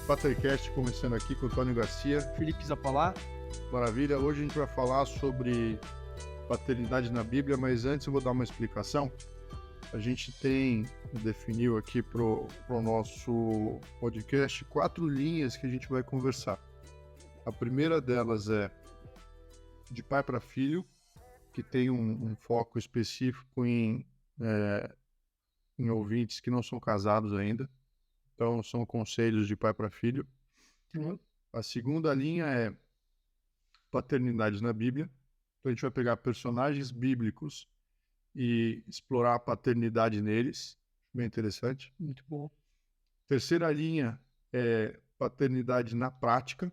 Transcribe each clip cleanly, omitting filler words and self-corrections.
Patercast começando aqui com o Tony Garcia. Felipe Zapalá. Maravilha. Hoje a gente vai falar sobre paternidade na Bíblia, mas antes eu vou dar uma explicação. A gente definiu aqui para o nosso podcast 4 linhas que a gente vai conversar. A primeira delas é de pai para filho, que tem um foco específico em ouvintes que não são casados ainda. Então, são conselhos de pai para filho. Uhum. A segunda linha é paternidade na Bíblia. Então, a gente vai pegar personagens bíblicos e explorar a paternidade neles. Bem interessante. Muito bom. Terceira linha é paternidade na prática.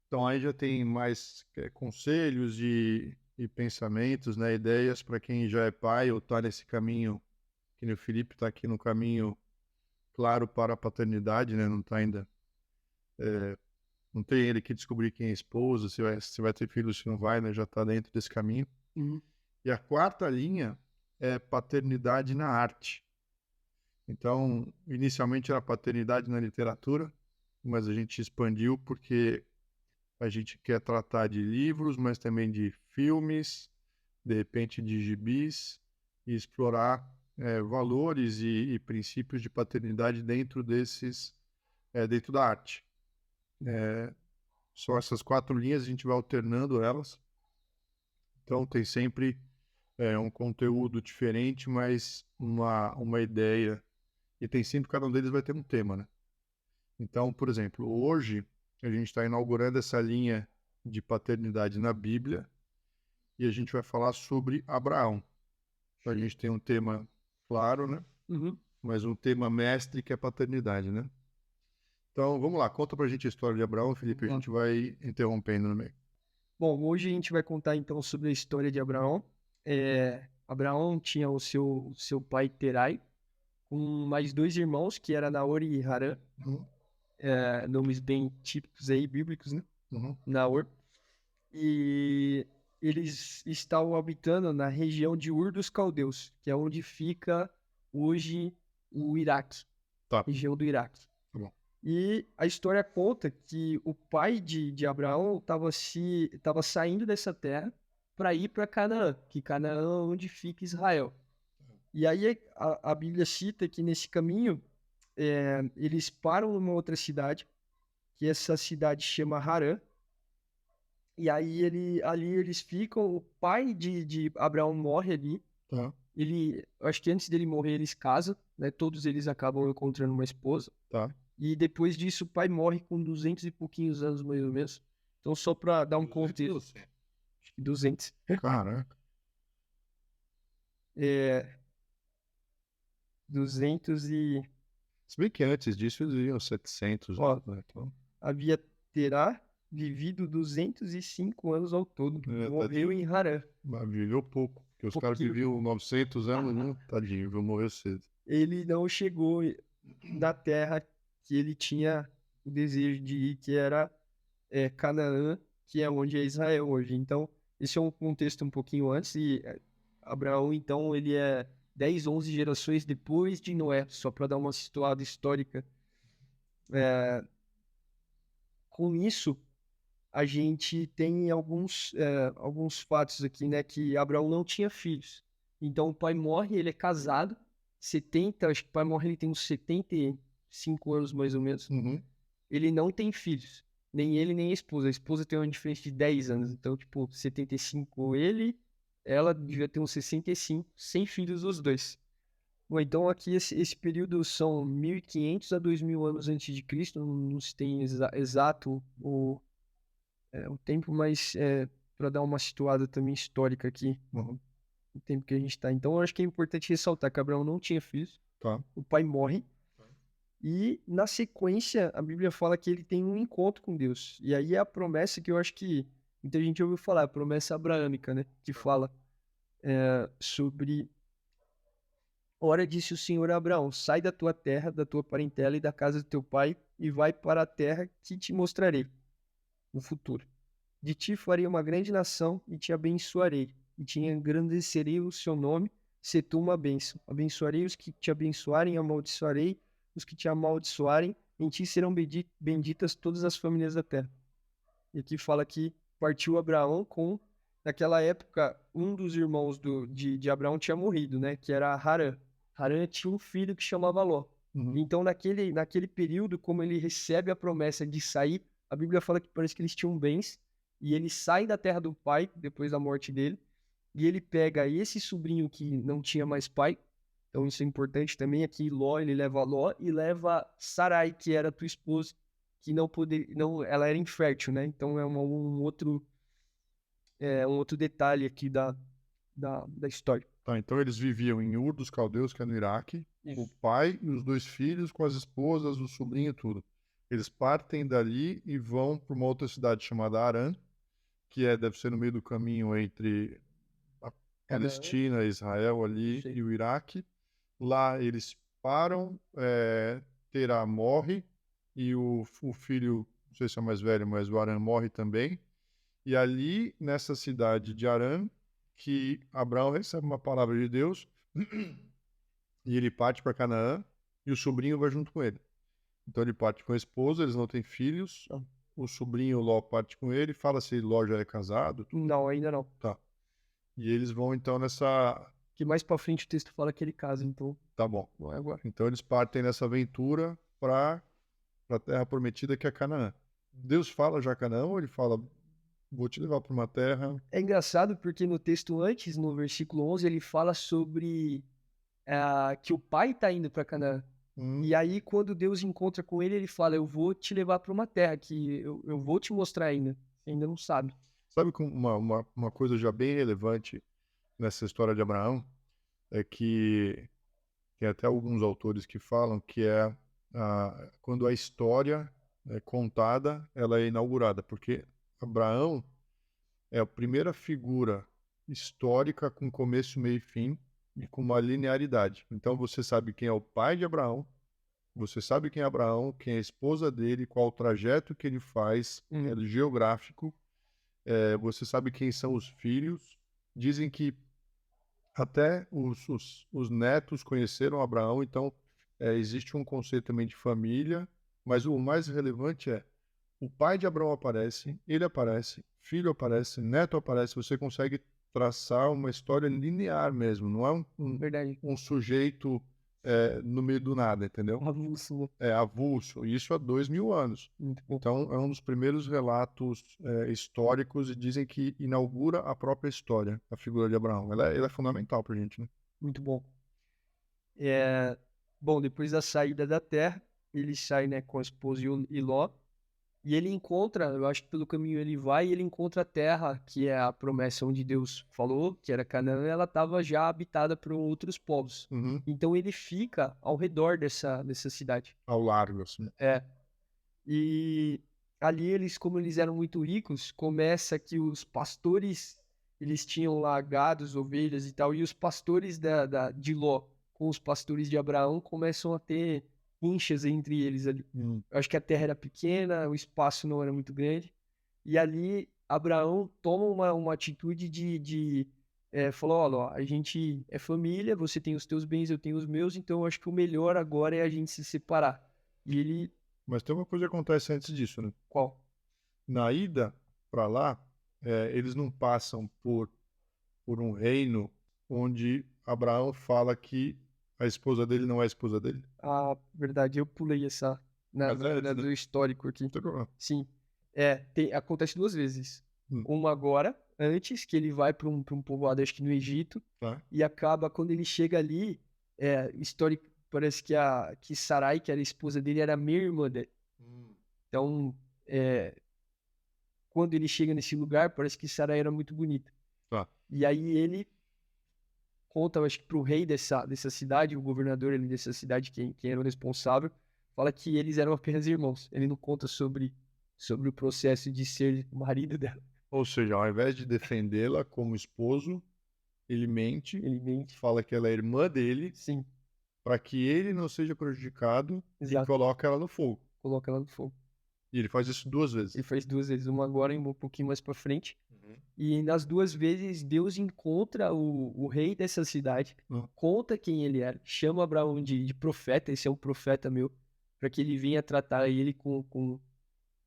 Então, aí já tem mais conselhos e pensamentos, né, ideias para quem já é pai ou está nesse caminho, que o Felipe está aqui no caminho claro para a paternidade, né? Não está ainda... não tem ele que descobrir quem é esposa, se vai ter filho, se não vai, né? Já está dentro desse caminho. Uhum. E a quarta linha é paternidade na arte. Então, inicialmente era paternidade na literatura, mas a gente expandiu porque a gente quer tratar de livros, mas também de filmes, de repente de gibis, e explorar valores e princípios de paternidade dentro dentro da arte. São essas 4 linhas, a gente vai alternando elas. Então tem sempre um conteúdo diferente, mas uma ideia. E tem sempre, cada um deles vai ter um tema, né? Então, por exemplo, hoje a gente está inaugurando essa linha de paternidade na Bíblia e a gente vai falar sobre Abraão. Então, a gente tem um tema claro, né? Uhum. Mas um tema mestre que é paternidade, né? Então, vamos lá, conta pra gente a história de Abraão, Felipe, a gente vai interrompendo no meio. Bom, hoje a gente vai contar então sobre a história de Abraão. Abraão tinha o seu pai Terai, com mais 2 irmãos, que era Naor e Harã, Uhum. nomes bem típicos aí, bíblicos, né? Uhum. Naor. E eles estavam habitando na região de Ur dos Caldeus, que é onde fica hoje o Iraque, Tá. região do Iraque. Tá bom. E a história conta que o pai de Abraão estava saindo dessa terra para ir para Canaã, que Canaã é onde fica Israel. E aí a Bíblia cita que nesse caminho eles param numa outra cidade, que essa cidade chama Harã. E aí ali eles ficam, o pai de Abraão morre ali. Tá. Acho que antes dele morrer eles casam, né? Todos eles acabam encontrando uma esposa. Tá. E depois disso, o pai morre com 200 e pouquinhos anos, mais ou menos. Então, só para dar um contexto. 200. Caraca. 200 e... Se bem que antes disso eles viviam 700. Ó, Né? Então, terá vivido 205 anos ao todo. Morreu em Harã. mas viveu pouco, porque os caras viviam 900 anos, né? Tadinho, viu morrer cedo. Ele não chegou na terra que ele tinha o desejo de ir, que era Canaã, que é onde é Israel hoje. Então, esse é um contexto um pouquinho antes, e Abraão, então, ele é 10, 11 gerações depois de Noé, só para dar uma situada histórica. Com isso, a gente tem alguns fatos aqui, né, que Abraão não tinha filhos. Então, o pai morre, ele é casado, acho que o pai morre, ele tem uns 75 anos, mais ou menos. Uhum. Ele não tem filhos. Nem ele, nem a esposa. A esposa tem uma diferença de 10 anos. Então, tipo, 75 ela devia ter uns 65, sem filhos os dois. Bom, então aqui esse período são 1.500 a 2.000 anos antes de Cristo. Não se tem exato o tempo, mas para dar uma situada também histórica aqui, o tempo que a gente está. Então, eu acho que é importante ressaltar que Abraão não tinha filhos. Tá. O pai morre. E, na sequência, a Bíblia fala que ele tem um encontro com Deus. E aí é a promessa que eu acho que muita gente ouviu falar, a promessa abraâmica, né? Que fala sobre... Ora, disse o Senhor a Abraão, sai da tua terra, da tua parentela e da casa do teu pai, e vai para a terra que te mostrarei no futuro. De ti farei uma grande nação e te abençoarei, e te engrandecerei o seu nome, se tu uma bênção. Abençoarei os que te abençoarem, amaldiçoarei os que te amaldiçoarem, em ti serão benditas todas as famílias da terra. E aqui fala que partiu Abraão com, naquela época, um dos irmãos de Abraão tinha morrido, né? Que era Harã. Harã tinha um filho que chamava Ló. Uhum. Então, naquele período, como ele recebe a promessa de sair, a Bíblia fala que parece que eles tinham bens, e ele sai da terra do pai, depois da morte dele, e ele pega esse sobrinho que não tinha mais pai, então isso é importante também, aqui Ló, ele leva Ló e leva Sarai, que era tua esposa, que ela era infértil, né? Então é um outro detalhe aqui da história. Tá, então eles viviam em Ur dos Caldeus, que é no Iraque, o pai e os 2 filhos com as esposas, o sobrinho e tudo. Eles partem dali e vão para uma outra cidade chamada Harã, que deve ser no meio do caminho entre a Palestina, Israel ali Sim. e o Iraque. Lá eles param, Terá morre e o filho, não sei se é mais velho, mas o Harã morre também. E ali, nessa cidade de Harã, que Abraão recebe uma palavra de Deus e ele parte para Canaã e o sobrinho vai junto com ele. Então ele parte com a esposa, eles não têm filhos. Ah. O sobrinho Ló parte com ele, fala se Ló já é casado. Não, ainda não. Tá. E eles vão então nessa. Que mais pra frente o texto fala que ele casa, então Tá bom. não é agora. Então eles partem nessa aventura para a terra prometida que é Canaã. Deus fala já Canaã ou ele fala, vou te levar para uma terra. É engraçado porque no texto antes, no versículo 11, ele fala sobre que o pai está indo para Canaã. E aí, quando Deus encontra com ele, ele fala: eu vou te levar para uma terra que eu vou te mostrar ainda. Você ainda não sabe. Sabe que uma coisa já bem relevante nessa história de Abraão é que tem até alguns autores que falam que quando a história é contada, ela é inaugurada, porque Abraão é a primeira figura histórica com começo, meio e fim e com uma linearidade. Então você sabe quem é o pai de Abraão, você sabe quem é Abraão, quem é a esposa dele, qual o trajeto que ele faz, geográfico, você sabe quem são os filhos. Dizem que até os netos conheceram Abraão, então existe um conceito também de família, mas o mais relevante é o pai de Abraão aparece, ele aparece, filho aparece, neto aparece, você consegue traçar uma história linear mesmo, não é Verdade. um sujeito no meio do nada, entendeu? Avulso. É avulso, isso há 2000 anos. Muito bom. Então, é um dos primeiros relatos históricos e dizem que inaugura a própria história, a figura de Abraão. Ela é fundamental pra gente, né? Muito bom. Bom, depois da saída da terra, ele sai, né, com a esposa e Ló. E ele encontra, eu acho que pelo caminho ele vai e ele encontra a terra, que é a promessa onde Deus falou, que era Canaã, ela estava já habitada por outros povos. Uhum. Então ele fica ao redor dessa cidade. Ao largo, assim. E ali eles, como eles eram muito ricos, começa que os pastores, eles tinham lá gados, ovelhas e tal, e os pastores de Ló com os pastores de Abraão começam a ter rinchas entre eles ali. Eu acho que a terra era pequena, o espaço não era muito grande. E ali Abraão toma uma atitude falou, olha, ó, a gente é família, você tem os teus bens, eu tenho os meus, então eu acho que o melhor agora é a gente se separar. E ele... Mas tem uma coisa que acontece antes disso, né? Qual? Na ida para lá, eles não passam por um reino onde Abraão fala que a esposa dele não é a esposa dele. Ah, verdade, eu pulei essa do histórico aqui. Não tem problema. Sim. Acontece 2 vezes. Uma agora, antes, que ele vai para um povoado, acho que no Egito, Tá. e acaba, quando ele chega ali, histórico, parece que Sarai, que era a esposa dele, era meia irmã dele. Então, quando ele chega nesse lugar, parece que Sarai era muito bonita. Tá. E aí ele conta, acho que pro rei dessa cidade, o governador ali dessa cidade, quem era o responsável, fala que eles eram apenas irmãos. Ele não conta sobre o processo de ser marido dela. Ou seja, ao invés de defendê-la como esposo, ele mente, fala que ela é irmã dele, Sim, para que ele não seja prejudicado exato. e coloca ela no fogo. Coloca ela no fogo. E ele faz isso 2 vezes. Ele faz 2 vezes, uma agora e um pouquinho mais pra frente. E nas 2 vezes, Deus encontra o rei dessa cidade, conta quem ele era, chama Abraão de profeta, esse é um profeta meu, para que ele venha tratar ele com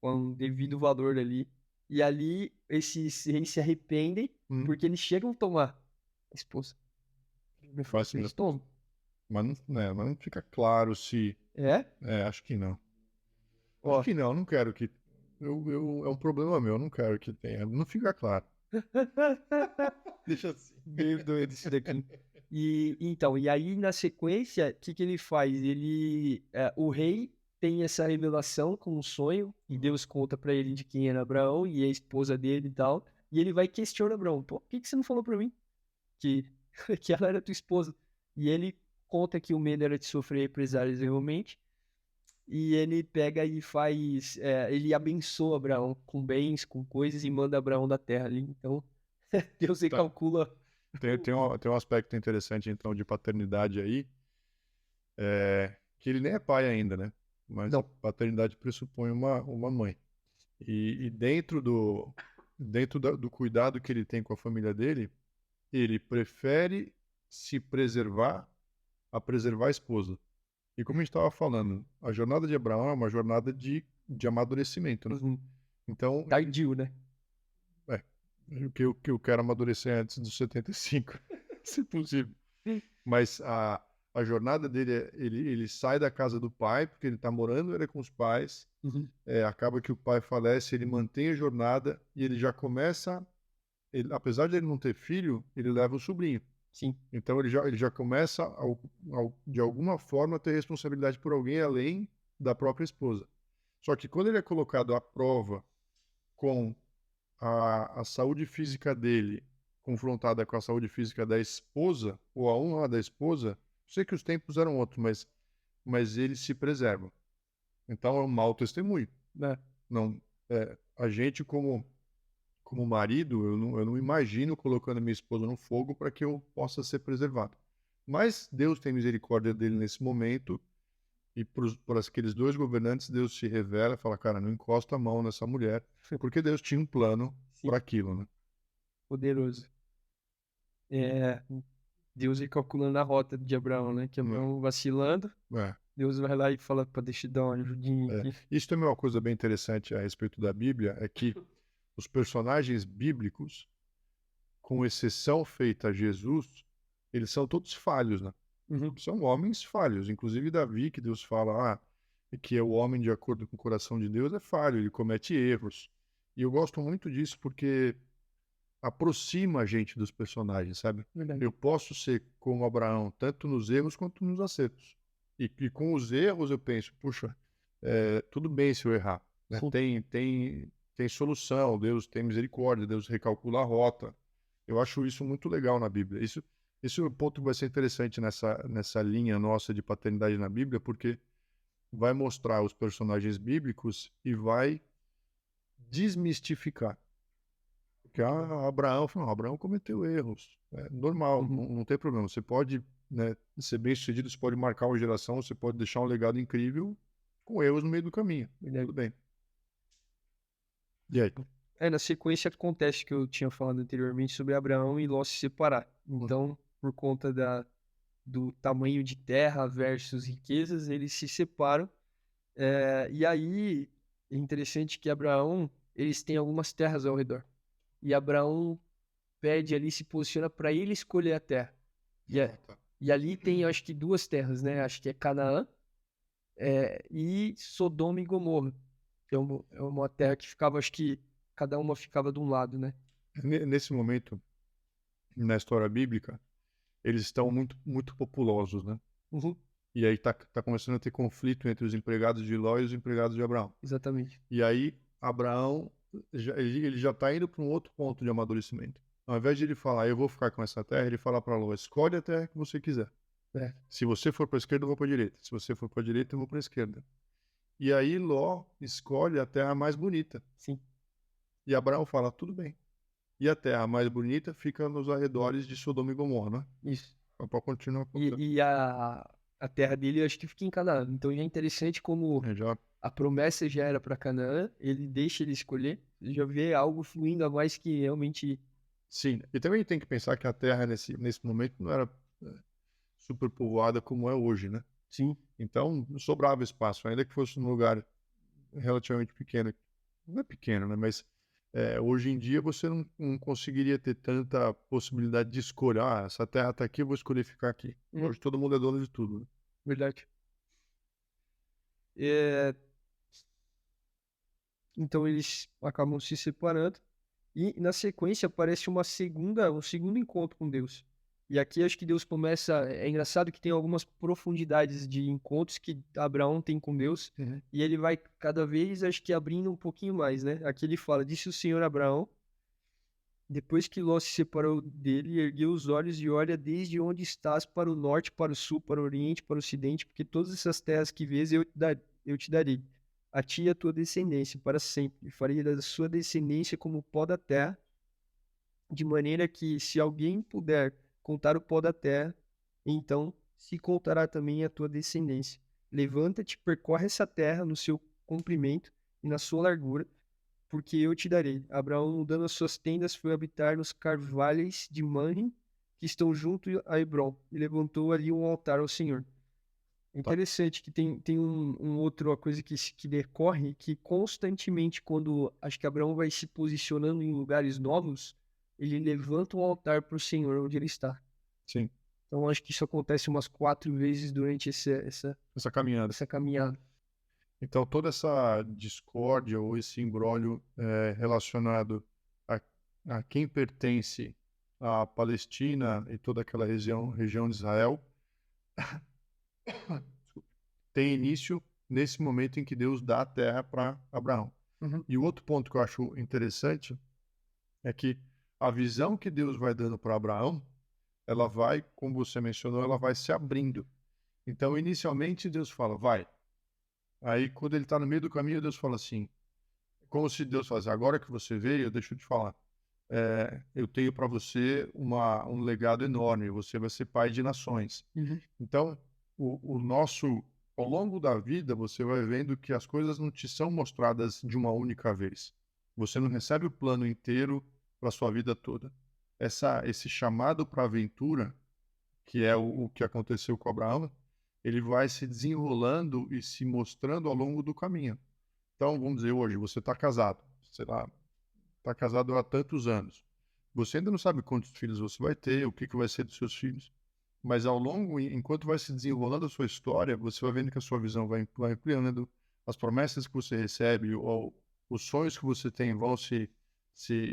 o devido valor ali. E ali esses reis se arrependem porque eles chegam a tomar a esposa. Faz Eles sentido. tomam. Mas não fica claro se. É? Acho que não. Acho Ó. que não quero que. É um problema meu, eu não quero que tenha. Não fica claro. Deixa assim. Meio doido isso daqui. E então, e aí na sequência, o que ele faz? O rei tem essa revelação com um sonho, e Deus conta pra ele de quem era Abraão e a esposa dele e tal, e ele vai questionar Abraão: pô, por que você não falou pra mim que, que ela era tua esposa? E ele conta que o medo era de sofrer represálias realmente, e ele pega e ele abençoa Abraão com bens, com coisas, e manda Abraão da terra ali. Então, Deus Tá. recalcula. Tem um aspecto interessante, então, de paternidade aí, que ele nem é pai ainda, né? Mas a Não. paternidade pressupõe uma mãe. E dentro do cuidado que ele tem com a família dele, ele prefere se preservar a preservar a esposa. E como a gente estava falando, a jornada de Abraão é uma jornada de amadurecimento, né? Uhum. Então, Tardio, né? é, o que eu quero amadurecer antes dos 75, se possível. Mas a jornada dele, ele sai da casa do pai, porque ele está morando ele é com os pais, Uhum. acaba que o pai falece, ele mantém a jornada e ele já começa, apesar de ele não ter filho, ele leva o sobrinho. Sim. Então ele já começa, de alguma forma, a ter responsabilidade por alguém além da própria esposa. Só que quando ele é colocado à prova com a saúde física dele confrontada com a saúde física da esposa, ou a honra da esposa, sei que os tempos eram outros, mas ele se preserva. Então é um mau testemunho. É. Não, a gente, como marido, eu não imagino colocando minha esposa no fogo para que eu possa ser preservado. Mas Deus tem misericórdia dele nesse momento, e por aqueles dois governantes, Deus se revela e fala: cara, não encosta a mão nessa mulher, porque Deus tinha um plano Sim. para aquilo, né? Poderoso. Deus ir calculando a rota de Abraão, né? Que Abraão vacilando, É, Deus vai lá e fala pra deixa eu dar uma ajudinha é. aqui. Isso também é uma coisa bem interessante a respeito da Bíblia, é que os personagens bíblicos, com exceção feita a Jesus, eles são todos falhos, né? Uhum. São homens falhos. Inclusive Davi, que Deus fala, que é o homem de acordo com o coração de Deus, é falho, ele comete erros. E eu gosto muito disso porque aproxima a gente dos personagens, sabe? Verdade. Eu posso ser como Abraão, tanto nos erros quanto nos acertos. E com os erros eu penso, puxa, tudo bem se eu errar, né? Sim. Tem solução, Deus tem misericórdia, Deus recalcula a rota. Eu acho isso muito legal na Bíblia. Esse é o ponto que vai ser interessante nessa linha nossa de paternidade na Bíblia, porque vai mostrar os personagens bíblicos e vai desmistificar. Porque Abraão cometeu erros. É normal, Uhum. não tem problema. Você pode, né, ser bem-sucedido, você pode marcar uma geração, você pode deixar um legado incrível com erros no meio do caminho. Verdade. Tudo bem. E aí? Na sequência acontece que eu tinha falado anteriormente sobre Abraão e Ló se separar. Então, por conta do tamanho de terra versus riquezas, eles se separam. E aí, é interessante que Abraão, eles têm algumas terras ao redor. E Abraão pede ali, se posiciona para ele escolher a terra. E ali tem, acho que duas terras, né? Acho que é Canaã, e Sodoma e Gomorra. Que é uma terra que ficava, acho que cada uma ficava de um lado, né? Nesse momento, na história bíblica, eles estão muito, muito populosos, né? Uhum. E aí tá começando a ter conflito entre os empregados de Ló e os empregados de Abraão. Exatamente. E aí, Abraão, ele já está indo para um outro ponto de amadurecimento. Ao invés de ele falar, eu vou ficar com essa terra, ele fala para Ló, escolhe a terra que você quiser. Se você for para a esquerda, eu vou para a direita. Se você for para a direita, eu vou para a esquerda. E aí, Ló escolhe a terra mais bonita. Sim. E Abraão fala, tudo bem. E a terra mais bonita fica nos arredores de Sodoma e Gomorra, né? Isso. Para continuar contando. E a terra dele, eu acho que fica em Canaã. Então já é interessante como a promessa já era para Canaã, ele deixa ele escolher, ele já vê algo fluindo a mais que realmente. Sim, e também tem que pensar que a terra nesse momento não era super povoada como é hoje, né? Sim. Então, sobrava espaço, ainda que fosse num lugar relativamente pequeno. Não é pequeno, né? Mas hoje em dia você não conseguiria ter tanta possibilidade de escolha. Ah, essa terra está aqui, eu vou escolher ficar aqui. Hoje todo mundo é dono de tudo, né? Verdade. É, então eles acabam se separando e na sequência aparece um segundo encontro com Deus. E aqui acho que Deus começa, é engraçado que tem algumas profundidades de encontros que Abraão tem com Deus Uhum. e ele vai cada vez acho que abrindo um pouquinho mais, né? Aqui ele fala: "Disse o Senhor a Abraão, depois que Ló se separou dele, ergueu os olhos e olha desde onde estás para o norte, para o sul, para o oriente, para o ocidente, porque todas essas terras que vês eu te darei, a ti e a tua descendência, para sempre. E farei da sua descendência como o pó da terra, de maneira que, se alguém puder contar o pó da terra, então se contará também a tua descendência. Levanta-te, percorre essa terra no seu comprimento e na sua largura, porque eu te darei." Abraão, mudando as suas tendas, foi habitar nos carvalhos de Manre, que estão junto a Hebrom, e levantou ali um altar ao Senhor. É Tá. interessante que tem outra coisa que decorre, que constantemente, quando acho que Abraão vai se posicionando em lugares novos, ele levanta um altar para o Senhor onde ele está. Sim, Então acho que isso acontece umas 4 vezes durante essa caminhada. essa caminhada. Então, toda essa discórdia ou esse imbróglio relacionado a, a quem pertence à Palestina e toda aquela região de Israel tem início nesse momento em que Deus dá a terra para Abraão. Uhum. E o outro ponto que eu acho interessante é que a visão que Deus vai dando para Abraão, ela vai, como você mencionou, ela vai se abrindo. Então, inicialmente, Deus fala, vai. Aí, quando ele está no meio do caminho, Deus fala assim, como se Deus falasse, agora que você veio, deixa eu te falar, eu tenho para você um legado enorme, você vai ser pai de nações. Uhum. Então, ao longo da vida, você vai vendo que as coisas não te são mostradas de uma única vez. Você não recebe o plano inteiro para a sua vida toda. Esse chamado para a aventura, que é o que aconteceu com Abraão, ele vai se desenrolando e se mostrando ao longo do caminho. Então, vamos dizer, hoje você está casado, sei lá, está casado há tantos anos. Você ainda não sabe quantos filhos você vai ter, o que, que vai ser dos seus filhos. Mas ao longo, enquanto vai se desenrolando a sua história, você vai vendo que a sua visão vai ampliando, as promessas que você recebe, ou os sonhos que você tem vão se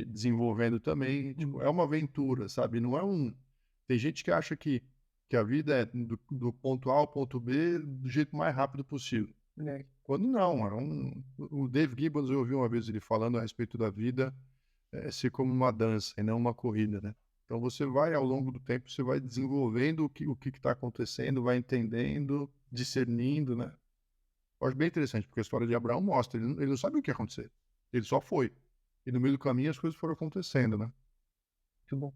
desenvolvendo também. Tipo, é uma aventura, sabe? Não é um. Tem gente que acha que a vida é do ponto A ao ponto B do jeito mais rápido possível. É. Quando não, o Dave Gibbons, eu ouvi uma vez ele falando a respeito da vida ser como uma dança e não uma corrida, né? Então você vai, ao longo do tempo, você vai desenvolvendo o que está acontecendo, vai entendendo, discernindo, né? Eu acho bem interessante, porque a história de Abraão mostra, ele não sabe o que ia acontecer, ele só foi. E no meio do caminho as coisas foram acontecendo, né? Muito bom.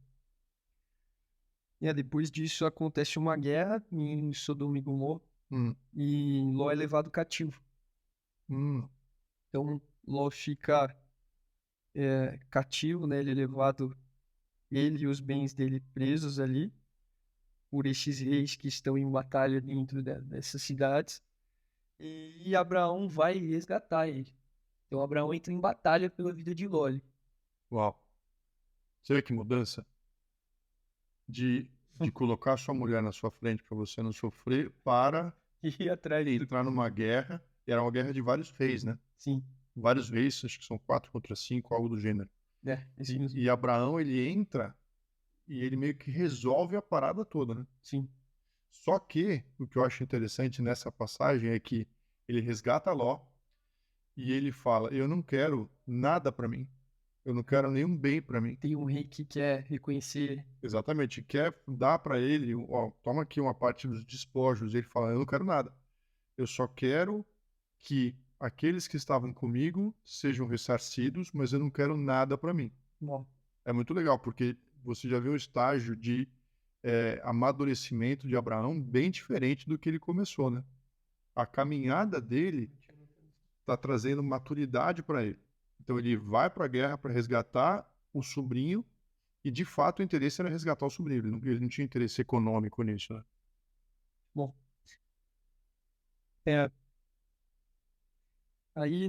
E depois disso acontece uma guerra em Sodoma e Gomorra Hum, e Ló é levado cativo. hum, Então Ló fica cativo, né? Ele é levado, ele e os bens dele presos ali por esses reis que estão em batalha dentro dessas cidades. E Abraão vai resgatar ele. Então Abraão entra em batalha pela vida de Ló. uau. Você vê que mudança de colocar sua mulher na sua frente para você não sofrer, para E atrás do... entrar numa guerra, e era uma guerra de vários reis, né? Sim, Vários reis, acho que são 4 contra 5, algo do gênero. esse mesmo. E Abraão, ele entra e ele meio que resolve a parada toda, né? Sim. Só que o que eu acho interessante nessa passagem é que ele resgata Ló e ele fala: eu não quero nada para mim, eu não quero nenhum bem para mim. Tem um rei que quer reconhecer. Exatamente, quer dar para ele, ó, toma aqui uma parte dos despojos. Ele fala: eu não quero nada, eu só quero que aqueles que estavam comigo sejam ressarcidos, mas eu não quero nada para mim. Bom, É muito legal, porque você já vê um estágio de amadurecimento de Abraão bem diferente do que ele começou, né? A caminhada dele está trazendo maturidade para ele. Então ele vai para a guerra para resgatar o sobrinho e, de fato, o interesse era resgatar o sobrinho. Ele não tinha interesse econômico nisso, né? bom. É, aí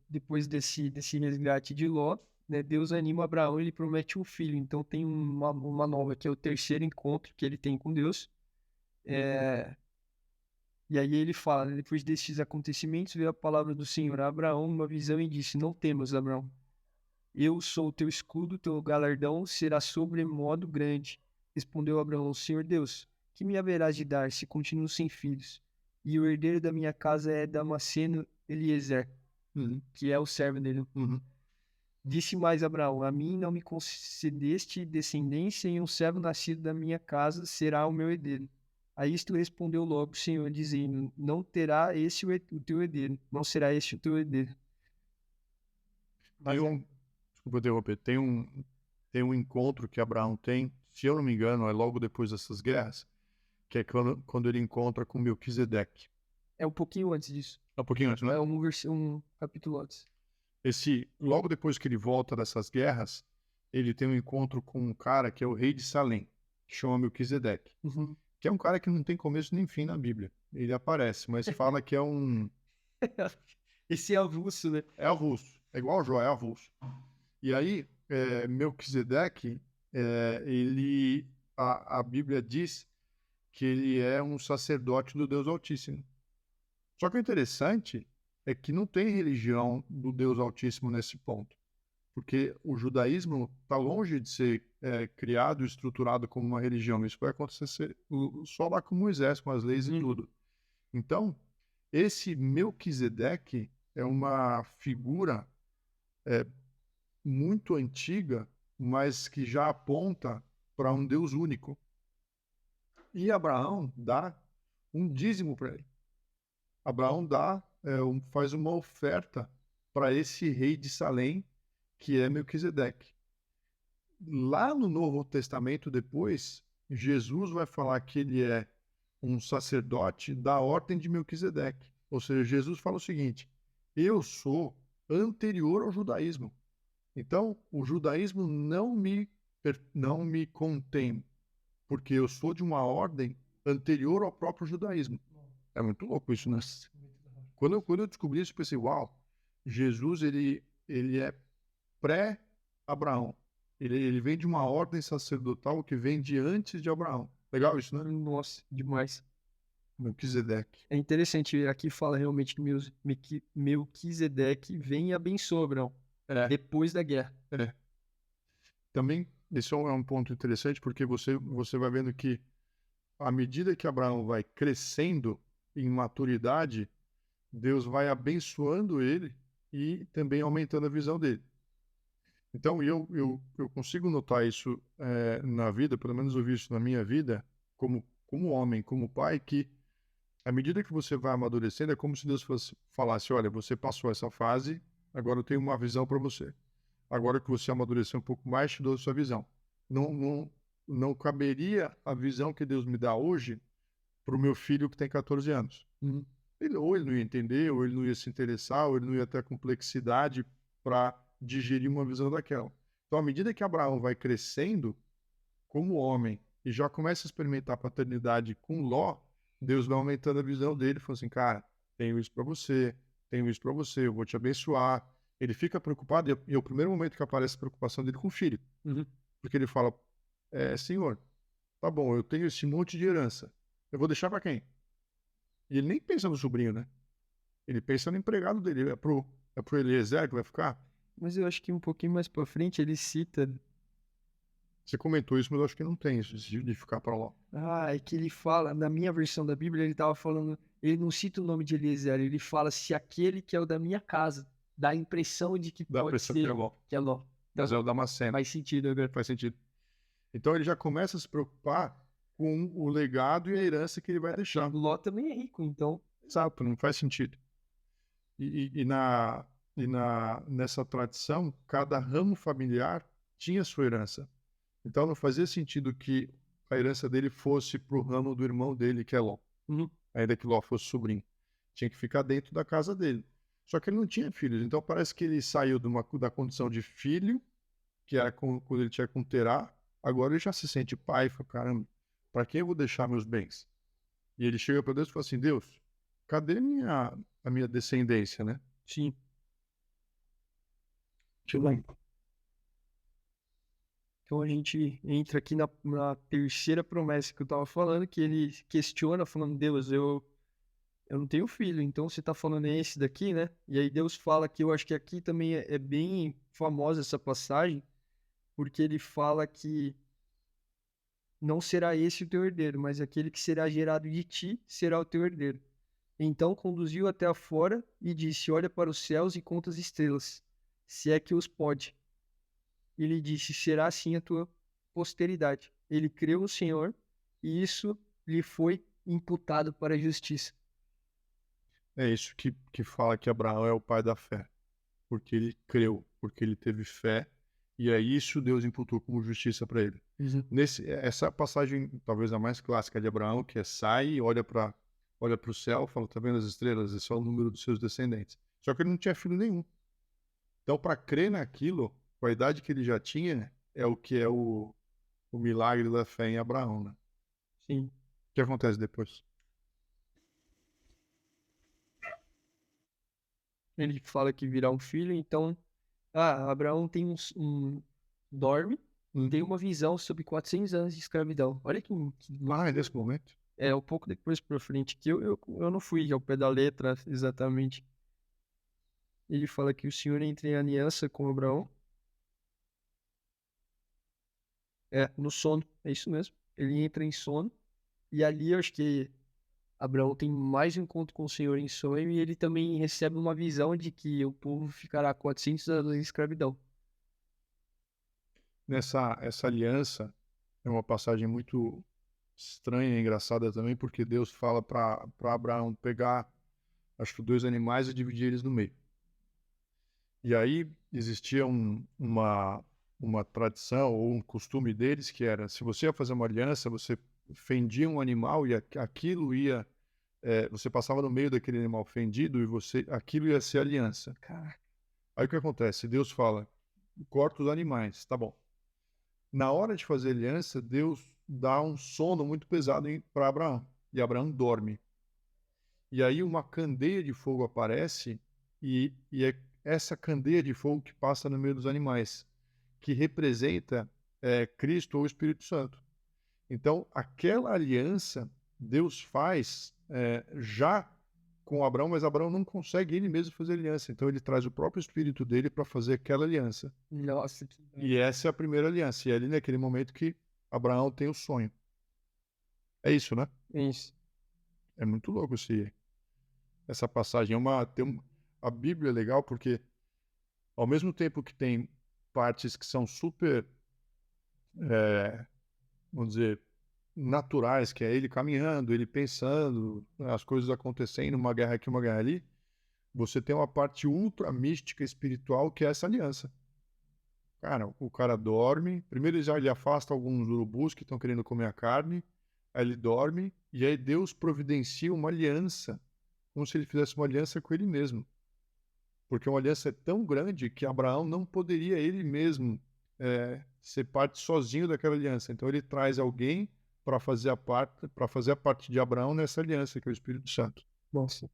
depois desse resgate de Ló, né, Deus anima Abraão e ele promete um filho. Então tem uma nova, que é o terceiro encontro que ele tem com Deus. É, e aí ele fala, né, depois destes acontecimentos, veio a palavra do Senhor a Abraão numa visão e disse: Não temas, Abraão. Eu sou o teu escudo, teu galardão será sobremodo grande. Respondeu Abraão: Senhor Deus, que me haverás de dar se continuo sem filhos? E o herdeiro da minha casa é Damasceno Eliezer, Uhum, que é o servo dele. uhum. Disse mais Abraão: A mim não me concedeste descendência, e um servo nascido da minha casa será o meu herdeiro. A isto respondeu logo o Senhor, dizendo: Não terá esse o teu herdeiro, não será este o teu herdeiro. Tem Mas um, desculpa interromper, tem um encontro que Abraão tem, se eu não me engano, é logo depois dessas guerras, que é quando ele encontra com Melquisedeque. é um pouquinho antes disso. É um pouquinho antes, né? É um capítulo antes. Logo depois que ele volta dessas guerras, ele tem um encontro com um cara que é o rei de Salém, que chama Melquisedeque, Uhum. que é um cara que não tem começo nem fim na Bíblia. Ele aparece, mas fala que Esse é avulso, né? é avulso, é igual o Jó, é avulso. E aí, Melquisedeque, a Bíblia diz que ele é um sacerdote do Deus Altíssimo. Só que o interessante é que não tem religião do Deus Altíssimo nesse ponto, porque o judaísmo está longe de ser criado e estruturado como uma religião. Isso vai acontecer só lá com Moisés, com as leis e tudo. Então, esse Melquisedeque é uma figura muito antiga, mas que já aponta para um Deus único. E Abraão dá um dízimo para ele. Abraão faz uma oferta para esse rei de Salém, que é Melquisedeque. Lá no Novo Testamento, depois, Jesus vai falar que ele é um sacerdote da ordem de Melquisedeque. Ou seja, Jesus fala o seguinte: eu sou anterior ao judaísmo. Então, o judaísmo não me contém, porque eu sou de uma ordem anterior ao próprio judaísmo. É muito louco isso, né? Quando eu descobri isso, eu pensei, uau, Jesus, ele é pré-Abraão. Ele vem de uma ordem sacerdotal que vem de antes de Abraão. Legal isso, né? Nossa, demais. Melquisedeque. É interessante, aqui fala realmente que Melquisedeque vem e abençoa Abraão, É, depois da guerra. é. Também, esse é um ponto interessante, porque você vai vendo que, à medida que Abraão vai crescendo em maturidade, Deus vai abençoando ele e também aumentando a visão dele. Então, eu consigo notar isso na vida, pelo menos eu vi isso na minha vida, como homem, como pai, que à medida que você vai amadurecendo, é como se Deus falasse: olha, você passou essa fase, agora eu tenho uma visão para você. Agora que você amadureceu um pouco mais, te dou a sua visão. Não, não, não caberia a visão que Deus me dá hoje para o meu filho que tem 14 anos. Uhum. Ou ele não ia entender, ou ele não ia se interessar, ou ele não ia ter a complexidade para digerir uma visão daquela. Então, à medida que Abraão vai crescendo como homem e já começa a experimentar a paternidade com Ló, Deus vai aumentando a visão dele, falando assim, cara, tenho isso para você, eu vou te abençoar. Ele fica preocupado, e é o primeiro momento que aparece a preocupação dele com o filho, Uhum. porque ele fala, Senhor, tá bom, eu tenho esse monte de herança, eu vou deixar para quem? E ele nem pensa no sobrinho, né? Ele pensa no empregado dele, é pro Eliezer que vai ficar? Mas eu acho que um pouquinho mais pra frente ele cita. Você comentou isso, mas eu acho que não tem isso de ficar para lá. É que ele fala, na minha versão da Bíblia, ele tava falando, ele não cita o nome de Eliezer, ele fala se aquele que é o da minha casa, dá a impressão de que Dá a pode impressão que é ser Ló. que é Ló. Mas é o Damasceno. Faz sentido agora. Faz sentido. Então ele já começa a se preocupar com o legado e a herança que ele vai deixar. Ló também é rico, então. Exato, não faz sentido. Nessa tradição, cada ramo familiar tinha sua herança. Então não fazia sentido que a herança dele fosse para o ramo do irmão dele, que é Ló. Uhum. Ainda que Ló fosse sobrinho. Tinha que ficar dentro da casa dele. Só que ele não tinha filhos, então parece que ele saiu da condição de filho, que era quando ele tinha com Terá, agora ele já se sente pai, e fala, caramba, para quem eu vou deixar meus bens? E ele chega para Deus e fala assim, Deus, cadê a minha descendência, né? Sim. Tipo, Então a gente entra aqui na terceira promessa que eu tava falando, que ele questiona, falando, Deus, eu não tenho filho, então você tá falando é esse daqui, né? E aí Deus fala que eu acho que aqui também é bem famosa essa passagem, porque ele fala que não será esse o teu herdeiro, mas aquele que será gerado de ti será o teu herdeiro. Então conduziu até afora e disse, olha para os céus e conta as estrelas, se é que os pode. Ele disse, será assim a tua posteridade. Ele creu no Senhor e isso lhe foi imputado para a justiça. é isso que fala que Abraão é o pai da fé. Porque ele creu, porque ele teve fé, e aí isso Deus imputou como justiça para ele. Uhum. Essa passagem, talvez a mais clássica de Abraão, que é sai e olha para o céu, fala, tá vendo as estrelas? Esse é o número dos seus descendentes. Só que ele não tinha filho nenhum. Então, para crer naquilo, com a idade que ele já tinha, é o que é o milagre da fé em Abraão, né? O Sim. que acontece depois? Ele fala que virá um filho, então, Abraão tem dorme, tem uma visão sobre 400 anos de escravidão. Olha que Ah, é nesse momento? um pouco depois pra frente, que eu não fui ao pé da letra exatamente. Ele fala que o Senhor entra em aliança com Abraão. No sono, é isso mesmo. Ele entra em sono, e ali eu acho que Abraão tem mais um encontro com o Senhor em sonho, e ele também recebe uma visão de que o povo ficará 400 anos em escravidão. Essa aliança é uma passagem muito estranha e engraçada também, porque Deus fala para Abraão pegar, acho que 2 animais e dividir eles no meio. E aí existia uma tradição ou um costume deles que era, se você ia fazer uma aliança, você fendia um animal e aquilo ia, você passava no meio daquele animal fendido e aquilo ia ser aliança. Cara, Aí o que acontece? Deus fala, corta os animais, tá bom. Na hora de fazer aliança, Deus dá um sono muito pesado para Abraão. E Abraão dorme. E aí uma candeia de fogo aparece e é essa candeia de fogo que passa no meio dos animais, que representa Cristo ou o Espírito Santo. Então, aquela aliança Deus faz já com Abraão, mas Abraão não consegue ele mesmo fazer aliança. Então, ele traz o próprio Espírito dele para fazer aquela aliança. nossa, E essa é a primeira aliança. E é ali naquele momento que Abraão tem o sonho. É isso, né? isso. É muito louco essa passagem. A Bíblia é legal porque, ao mesmo tempo que tem partes que são super, vamos dizer, naturais, que é ele caminhando, ele pensando, as coisas acontecendo, uma guerra aqui, uma guerra ali, você tem uma parte ultra mística espiritual que é essa aliança. Cara, o cara dorme, primeiro ele afasta alguns urubus que estão querendo comer a carne, aí ele dorme, e aí Deus providencia uma aliança, como se ele fizesse uma aliança com ele mesmo. Porque uma aliança é tão grande que Abraão não poderia ele mesmo ser parte sozinho daquela aliança. Então ele traz alguém para fazer a parte de Abraão nessa aliança, que é o Espírito Santo. Nossa,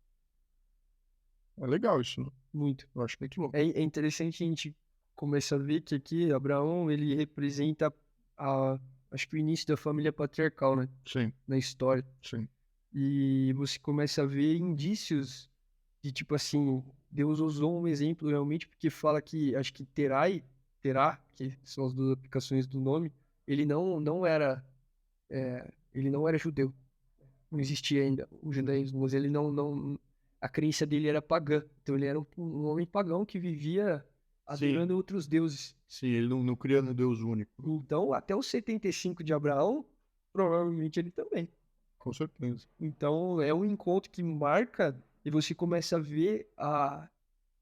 É legal isso, né? muito. Eu acho muito louco. É interessante a gente começar a ver que aqui Abraão, ele representa acho que o início da família patriarcal, né? Sim, Na história. sim. E você começa a ver indícios de, tipo assim, Deus usou um exemplo realmente, porque fala que, acho que Terá, que são as duas aplicações do nome, ele não era, ele não era judeu. Não existia ainda o judaísmo, mas ele a crença dele era pagã. Então ele era um homem pagão que vivia adorando outros deuses. Sim, ele não cria no Deus único. Então, até os 75 de Abraão, provavelmente ele também. Com certeza. Então, é um encontro que marca e você começa a ver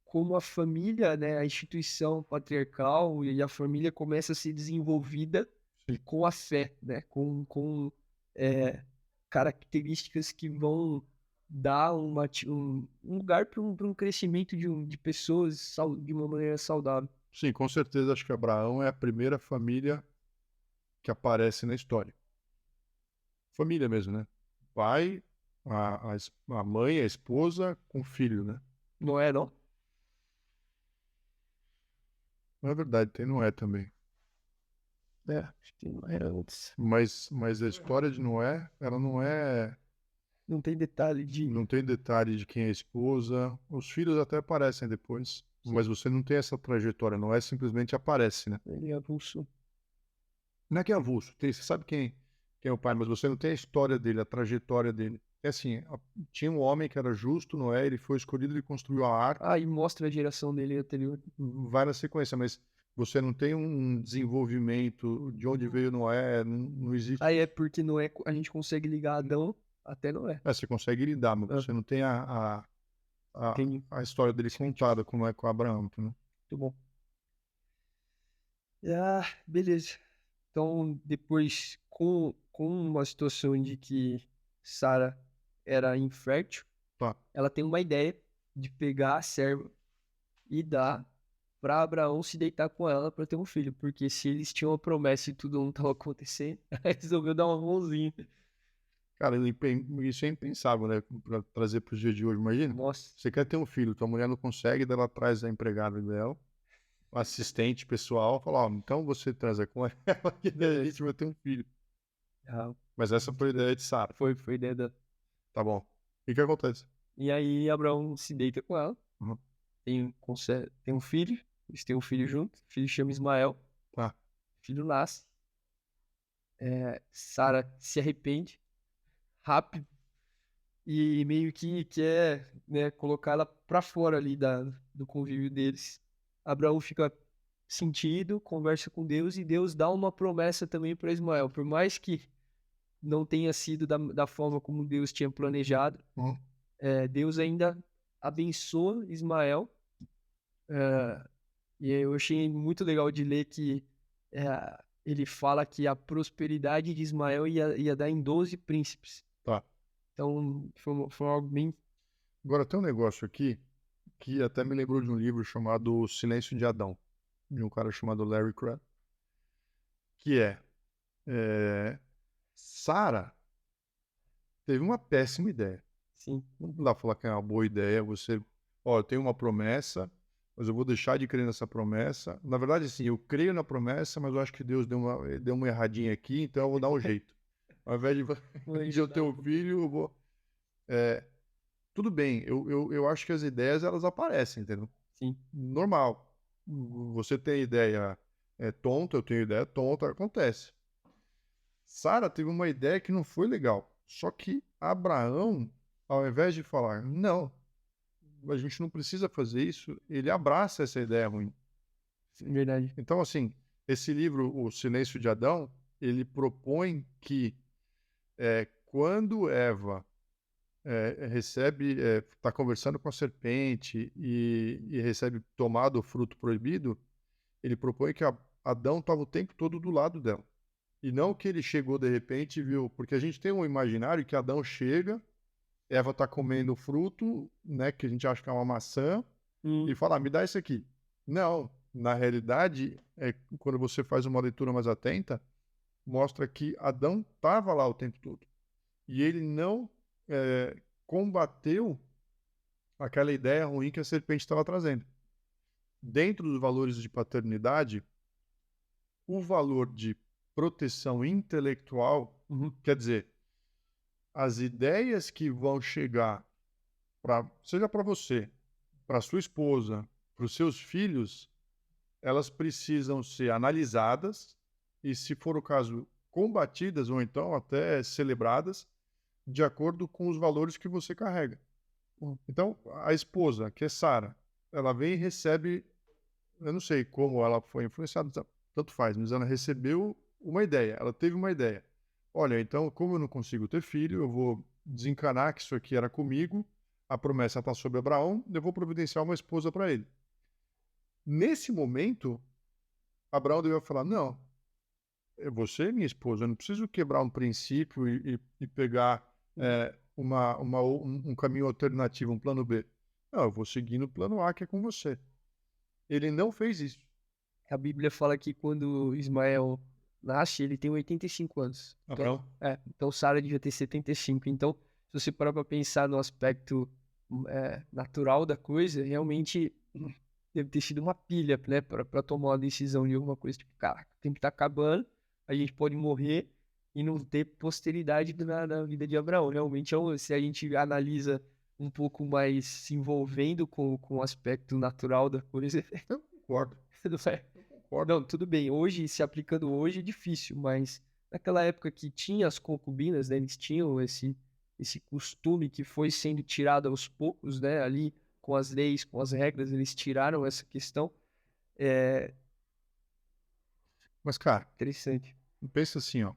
como a família, né, a instituição patriarcal e a família começa a ser desenvolvida Sim. com a fé, né, com características que vão dar um lugar para um crescimento de pessoas de uma maneira saudável. Sim, com certeza acho que Abraão é a primeira família que aparece na história. Família mesmo, né? Pai, a mãe, a esposa com o filho, né? Não é, não? Não é verdade, tem Noé também. É, acho que não era antes. Mas a história de Noé, ela não é. Não tem detalhe de. Não tem detalhe de quem é a esposa. Os filhos até aparecem depois. Mas você não tem essa trajetória. Noé simplesmente aparece, né? Ele é avulso. Não é que é avulso. Você sabe quem é o pai, mas você não tem a história dele, a trajetória dele. É assim, tinha um homem que era justo, Noé, ele foi escolhido, ele construiu a arca, Ah, e mostra a geração dele anterior. vai na sequência, mas você não tem um desenvolvimento de onde veio Noé, não existe. Aí é porque Noé, a gente consegue ligar Adão até Noé. Você consegue lidar, mas Ah, você não tem a, entendi. a história dele contada, como é com Abraão, né? Muito bom. Ah, beleza. Então, depois, com uma situação de que Sara era infértil, Tá. ela tem uma ideia de pegar a serva e dar para Abraão se deitar com ela para ter um filho. Porque se eles tinham uma promessa e tudo não estava acontecendo, ela resolveu dar uma mãozinha. Cara, isso é impensável, né? Pra trazer para os dias de hoje. Imagina, Nossa, você quer ter um filho, tua mulher não consegue, daí ela traz a empregada dela, o assistente pessoal, fala, ó, então você transa com ela, que daí a gente vai ter um filho. ah, Mas essa foi a ideia de Sara. foi ideia da. Tá bom. E o que acontece? E aí Abraão se deita com ela, Uhum. tem um filho, eles têm um filho junto, o filho chama Ismael, Tá. o filho nasce, Sara se arrepende rápido e meio que quer, né, colocar ela pra fora ali do convívio deles. Abraão fica sentido, conversa com Deus e Deus dá uma promessa também para Ismael, por mais que não tenha sido da forma como Deus tinha planejado, Uhum. Deus ainda abençoa Ismael. E eu achei muito legal de ler que ele fala que a prosperidade de Ismael ia dar em 12 príncipes. Tá. Então, foi algo bem. Agora tem um negócio aqui que até me lembrou de um livro chamado O Silêncio de Adão, de um cara chamado Larry Crabb, que é Sara teve uma péssima ideia. Sim, Não dá pra falar que é uma boa ideia. Você, ó, eu tenho uma promessa, mas eu vou deixar de crer nessa promessa. Na verdade, assim, eu creio na promessa, mas eu acho que Deus deu uma erradinha aqui, então eu vou dar um jeito. Ao invés de, de eu ter um filho, eu vou. É, tudo bem, eu acho que as ideias elas aparecem, entendeu? sim. Normal. Você tem ideia tonta, eu tenho ideia tonta, acontece. Sara teve uma ideia que não foi legal. Só que Abraão, ao invés de falar, não, a gente não precisa fazer isso, ele abraça essa ideia ruim. Verdade. Então, assim, esse livro, O Silêncio de Adão, ele propõe que quando Eva está conversando com a serpente e recebe tomado o fruto proibido, ele propõe que Adão estava o tempo todo do lado dela. E não que ele chegou de repente e viu, porque a gente tem um imaginário que Adão chega, Eva está comendo o fruto, né, que a gente acha que é uma maçã, e fala, me dá isso aqui. Não, na realidade, quando você faz uma leitura mais atenta, mostra que Adão estava lá o tempo todo. E ele não combateu aquela ideia ruim que a serpente estava trazendo. Dentro dos valores de paternidade, o valor de proteção intelectual, quer dizer, as ideias que vão chegar, seja para você, para sua esposa, para os seus filhos, elas precisam ser analisadas e, se for o caso, combatidas ou então até celebradas de acordo com os valores que você carrega. Então, a esposa, que é Sara, ela vem e recebe, eu não sei como ela foi influenciada, tanto faz, mas ela recebeu uma ideia, ela teve uma ideia. Olha, então, como eu não consigo ter filho, eu vou desencanar que isso aqui era comigo, a promessa está sobre Abraão, eu vou providenciar uma esposa para ele. Nesse momento, Abraão devia falar, não, você é minha esposa, eu não preciso quebrar um princípio e pegar um caminho alternativo, um plano B. Não, eu vou seguir no plano A, que é com você. Ele não fez isso. A Bíblia fala que quando Ismael nasce, ele tem 85 anos. Abraão? Então Sara devia ter 75. Então, se se você parar para pensar no aspecto natural da coisa, realmente deve ter sido uma pilha, né, para tomar uma decisão de alguma coisa. Tipo, cara, o tempo tá acabando, a gente pode morrer e não ter posteridade na vida de Abraão. Realmente, se a gente analisa um pouco mais se envolvendo com o aspecto natural da coisa, Eu concordo, não é? eu concordo. Não, tudo bem. Hoje, se aplicando hoje, é difícil, mas naquela época que tinha as concubinas, né, eles tinham esse costume que foi sendo tirado aos poucos, né, ali com as leis, com as regras, eles tiraram essa questão. É Mas, cara, interessante. pensa assim, ó.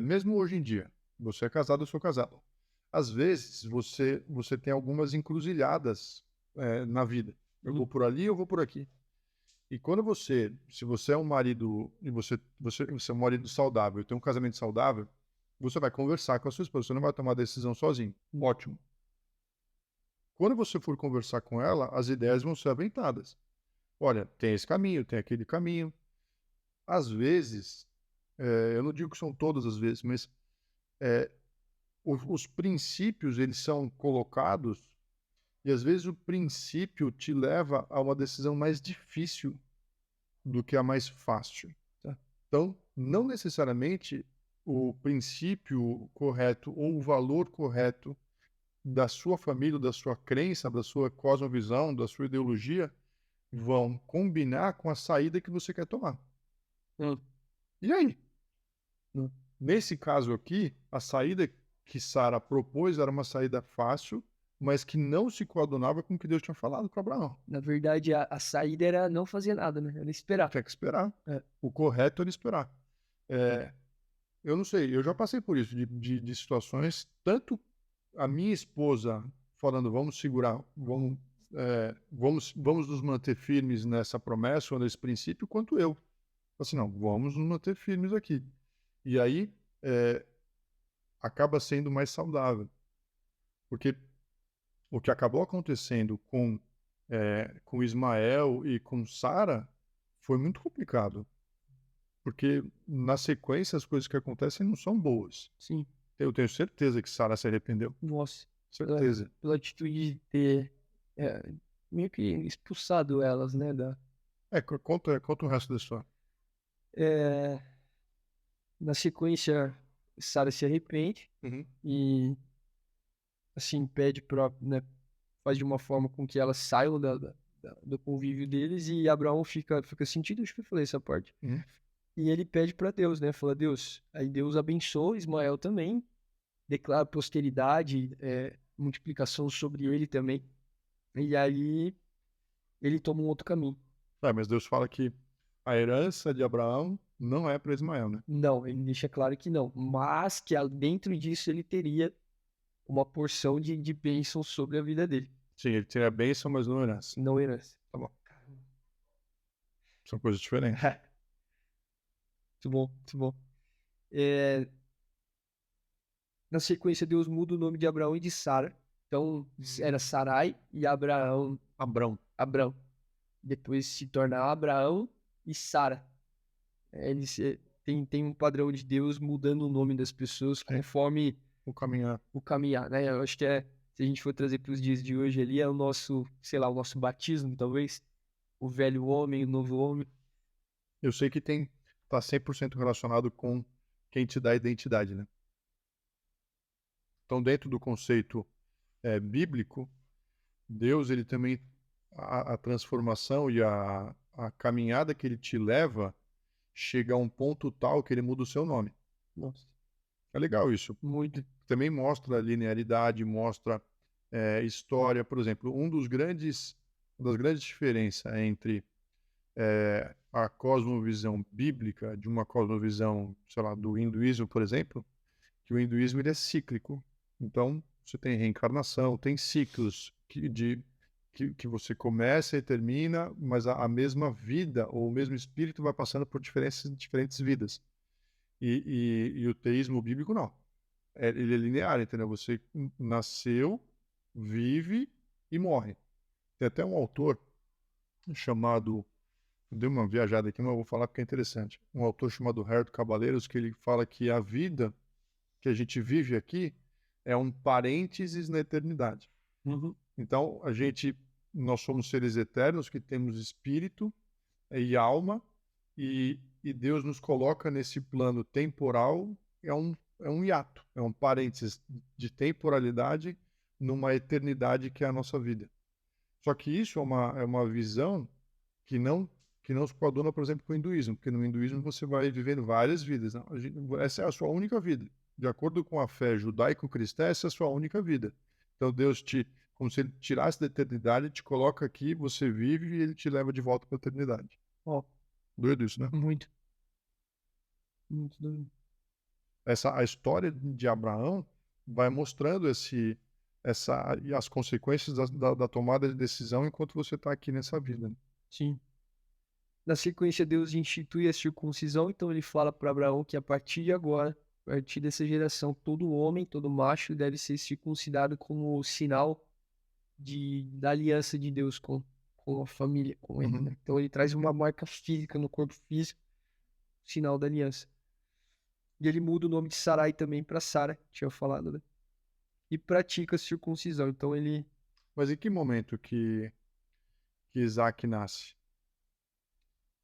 Mesmo hoje em dia, você é casado, eu sou casado. Às vezes, você tem algumas encruzilhadas, na vida. Eu vou por ali, eu vou por aqui. E quando se você é um marido e você é um marido saudável, tem um casamento saudável, você vai conversar com a sua esposa, você não vai tomar decisão sozinho. Ótimo. Quando você for conversar com ela, as ideias vão ser aventadas. Olha, tem esse caminho, tem aquele caminho. Às vezes, eu não digo que são todas as vezes, mas os princípios eles são colocados e às vezes o princípio te leva a uma decisão mais difícil do que a mais fácil. Tá. Então, não necessariamente o princípio correto ou o valor correto da sua família, da sua crença, da sua cosmovisão, da sua ideologia vão combinar com a saída que você quer tomar. Hum, E aí? hum. Nesse caso aqui, a saída que Sara propôs era uma saída fácil, mas que não se coadunava com o que Deus tinha falado para Abraão. Na verdade, a saída era não fazer nada, né? Era esperar. Tem que esperar. É. O correto era esperar. Eu não sei, eu já passei por isso, de situações, tanto a minha esposa falando, vamos segurar, vamos nos manter firmes nessa promessa ou nesse princípio, quanto eu. Assim, não, vamos nos manter firmes aqui. E aí, acaba sendo mais saudável. Porque o que acabou acontecendo com Ismael e com Sara foi muito complicado. Porque na sequência as coisas que acontecem não são boas. Sim. Eu tenho certeza que Sara se arrependeu. Nossa. Certeza. Pela atitude de ter meio que expulsado elas, né? Conta o resto da história. Na sequência, Sara se arrepende e assim pede para, né, faz de uma forma com que elas saiam do convívio deles e Abraão fica sentido, acho que eu falei essa parte. Uhum. E ele pede para Deus, né? Fala, Deus, aí Deus abençoa Ismael também, declara prosperidade, multiplicação sobre ele também. E aí ele toma um outro caminho. Mas Deus fala que a herança de Abraão não é para Ismael, né? Não, ele deixa claro que não. Mas que dentro disso ele teria uma porção de bênção sobre a vida dele. Sim, ele teria a bênção, mas não a herança. Não herança. Tá bom. São coisas diferentes. Muito bom, muito bom. Na sequência, Deus muda o nome de Abraão e de Sara. Então, era Sarai e Abraão. Abrão. Depois se torna Abraão e Sara. Eles tem um padrão de Deus mudando o nome das pessoas conforme O caminhar. né? Eu acho que se a gente for trazer para os dias de hoje ali, é o nosso, sei lá, o nosso batismo, talvez. O velho homem, o novo homem. Eu sei que tá 100% relacionado com quem te dá a identidade, né? Então, dentro do conceito bíblico, Deus, ele também, a transformação e a caminhada que ele te leva chega a um ponto tal que ele muda o seu nome. Nossa. É legal isso. Muito. Também mostra linearidade, mostra história. Por exemplo, uma das grandes diferenças entre a cosmovisão bíblica de uma cosmovisão, sei lá, do hinduísmo, por exemplo, que o hinduísmo ele é cíclico. Então, você tem reencarnação, tem ciclos que você começa e termina, mas a mesma vida ou o mesmo espírito vai passando por diferentes vidas. E o teísmo bíblico não. Ele é linear, entendeu? Você nasceu, vive e morre. Tem até um autor chamado, dei uma viajada aqui, mas eu vou falar porque é interessante. Um autor chamado Herto Caballeiros, que ele fala que a vida que a gente vive aqui é um parênteses na eternidade. Uhum. Então, nós somos seres eternos que temos espírito e alma, e Deus nos coloca nesse plano temporal, é um hiato, é um parênteses de temporalidade numa eternidade que é a nossa vida. Só que isso é uma visão que não se coaduna, por exemplo, com o hinduísmo, porque no hinduísmo você vai vivendo várias vidas. Não, essa é a sua única vida. De acordo com a fé judaico-cristã, essa é a sua única vida. Então Deus como se ele tirasse da eternidade, te coloca aqui, você vive e ele te leva de volta para a eternidade. Ó, Doido isso, né? muito, muito doido. A história de Abraão vai mostrando as consequências da tomada de decisão enquanto você está aqui nessa vida, né? Sim. Na sequência, Deus institui a circuncisão, então ele fala para Abraão que a partir de agora, a partir dessa geração, todo homem, todo macho deve ser circuncidado como sinal da aliança de Deus com a família, com ele, Uhum. né? Então ele traz uma marca física no corpo físico, sinal da aliança. E ele muda o nome de Sarai também para Sara, tinha falado, né? E pratica a circuncisão. Então ele. Mas em que momento que Isaac nasce?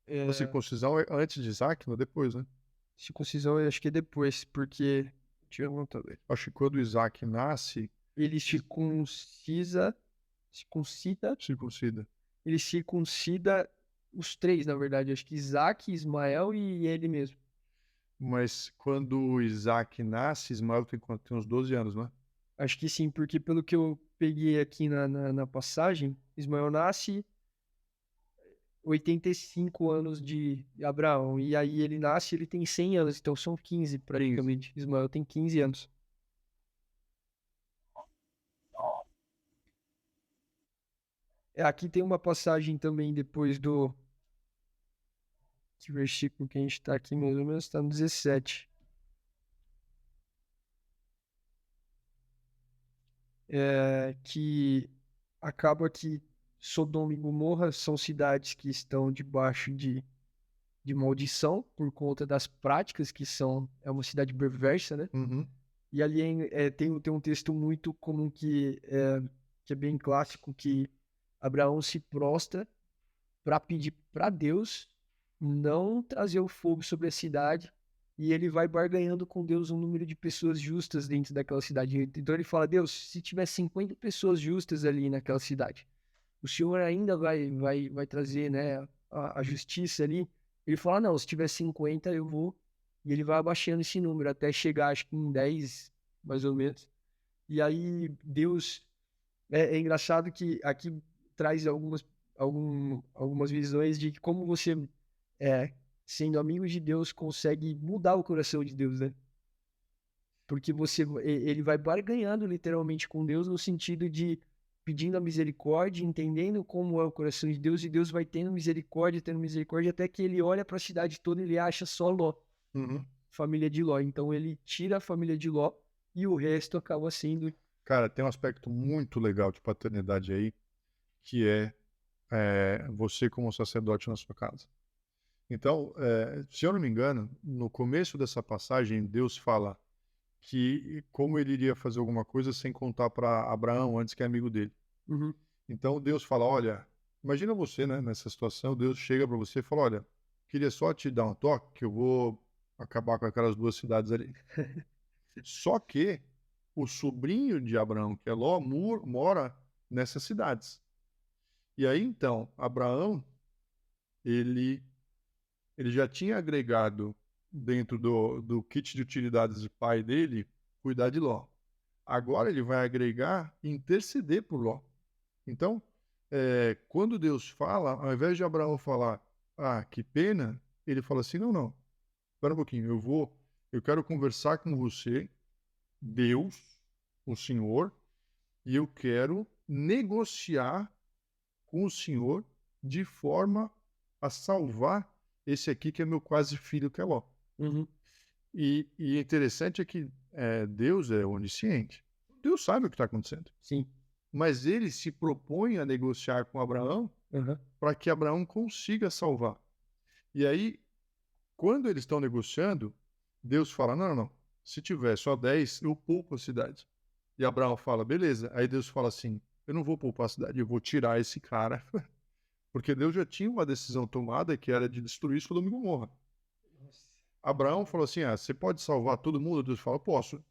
A É, circuncisão é antes de Isaac, não é depois, né? circuncisão eu acho que é depois, porque. Deixa eu voltar. Acho que quando Isaac nasce, Ele circuncida. circuncida. Ele circuncida os três, na verdade. Acho que Isaac, Ismael e ele mesmo. Mas quando Isaac nasce, Ismael tem quanto? Tem uns 12 anos, né? Acho que sim, porque pelo que eu peguei aqui na passagem, Ismael nasce 85 anos de Abraão. E aí ele nasce, ele tem 100 anos, então são 15 praticamente. Ismael tem 15 anos. Aqui tem uma passagem também depois do. Que versículo que a gente está aqui, mais ou menos, está no 17. Que acaba que Sodoma e Gomorra são cidades que estão debaixo de maldição por conta das práticas que são. É uma cidade perversa, né? Uhum. E ali tem um texto muito comum que é bem clássico, que Abraão se prostra para pedir para Deus não trazer o fogo sobre a cidade, e ele vai barganhando com Deus um número de pessoas justas dentro daquela cidade. Então ele fala: Deus, se tiver 50 pessoas justas ali naquela cidade, o Senhor ainda vai trazer, né, a justiça ali? Ele fala: não, se tiver 50 eu vou. E ele vai abaixando esse número até chegar, acho que em 10, mais ou menos. E aí Deus. É engraçado que aqui traz algumas visões de como você, sendo amigo de Deus, consegue mudar o coração de Deus, né? Porque ele vai barganhando literalmente com Deus no sentido de pedindo a misericórdia, entendendo como é o coração de Deus, e Deus vai tendo misericórdia, até que ele olha para a cidade toda e ele acha só Ló, Uhum. família de Ló. Então ele tira a família de Ló e o resto acaba sendo. Cara, tem um aspecto muito legal de paternidade aí, que é você como sacerdote na sua casa. Então, se eu não me engano, no começo dessa passagem, Deus fala que como ele iria fazer alguma coisa sem contar para Abraão antes que é amigo dele. Uhum. Então Deus fala: olha, imagina você, né, nessa situação, Deus chega para você e fala: olha, queria só te dar um toque que eu vou acabar com aquelas duas cidades ali. Só que o sobrinho de Abraão, que é Ló, mora nessas cidades. E aí então, Abraão, ele já tinha agregado dentro do kit de utilidades de pai dele cuidar de Ló. Agora ele vai agregar e interceder por Ló. Então, quando Deus fala, ao invés de Abraão falar, ah, que pena, ele fala assim, não, não, espera um pouquinho, eu quero conversar com você, Deus, o Senhor, e eu quero negociar com o Senhor de forma a salvar esse aqui que é meu quase filho, que é Ló. Uhum. E interessante é que Deus é onisciente. Deus sabe o que está acontecendo. Sim. Mas ele se propõe a negociar com Abraão Uhum. para que Abraão consiga salvar. E aí, quando eles estão negociando, Deus fala: não, não, não. Se tiver só 10, eu poupo a cidade. E Abraão fala, beleza. Aí Deus fala assim, eu não vou poupar a cidade, eu vou tirar esse cara. Porque Deus já tinha uma decisão tomada que era de destruir Sodoma e Gomorra. Abraão falou assim, você pode salvar todo mundo? Deus fala, posso.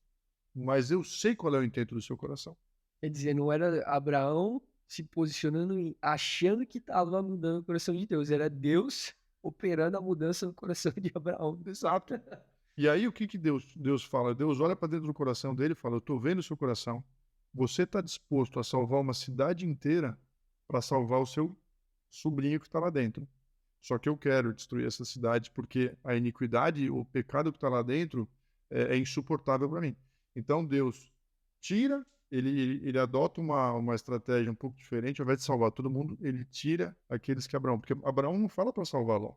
Mas eu sei qual é o intento do seu coração. Quer dizer, não era Abraão se posicionando achando que estava mudando o coração de Deus. Era Deus operando a mudança no coração de Abraão. Exato. E aí o que Deus fala? Deus olha para dentro do coração dele e fala, eu estou vendo o seu coração. Você está disposto a salvar uma cidade inteira para salvar o seu sobrinho que está lá dentro. Só que eu quero destruir essa cidade porque a iniquidade, o pecado que está lá dentro é insuportável para mim. Então Deus tira, ele adota uma estratégia um pouco diferente, ao invés de salvar todo mundo, ele tira aqueles que Abraão, porque Abraão não fala para salvar Ló.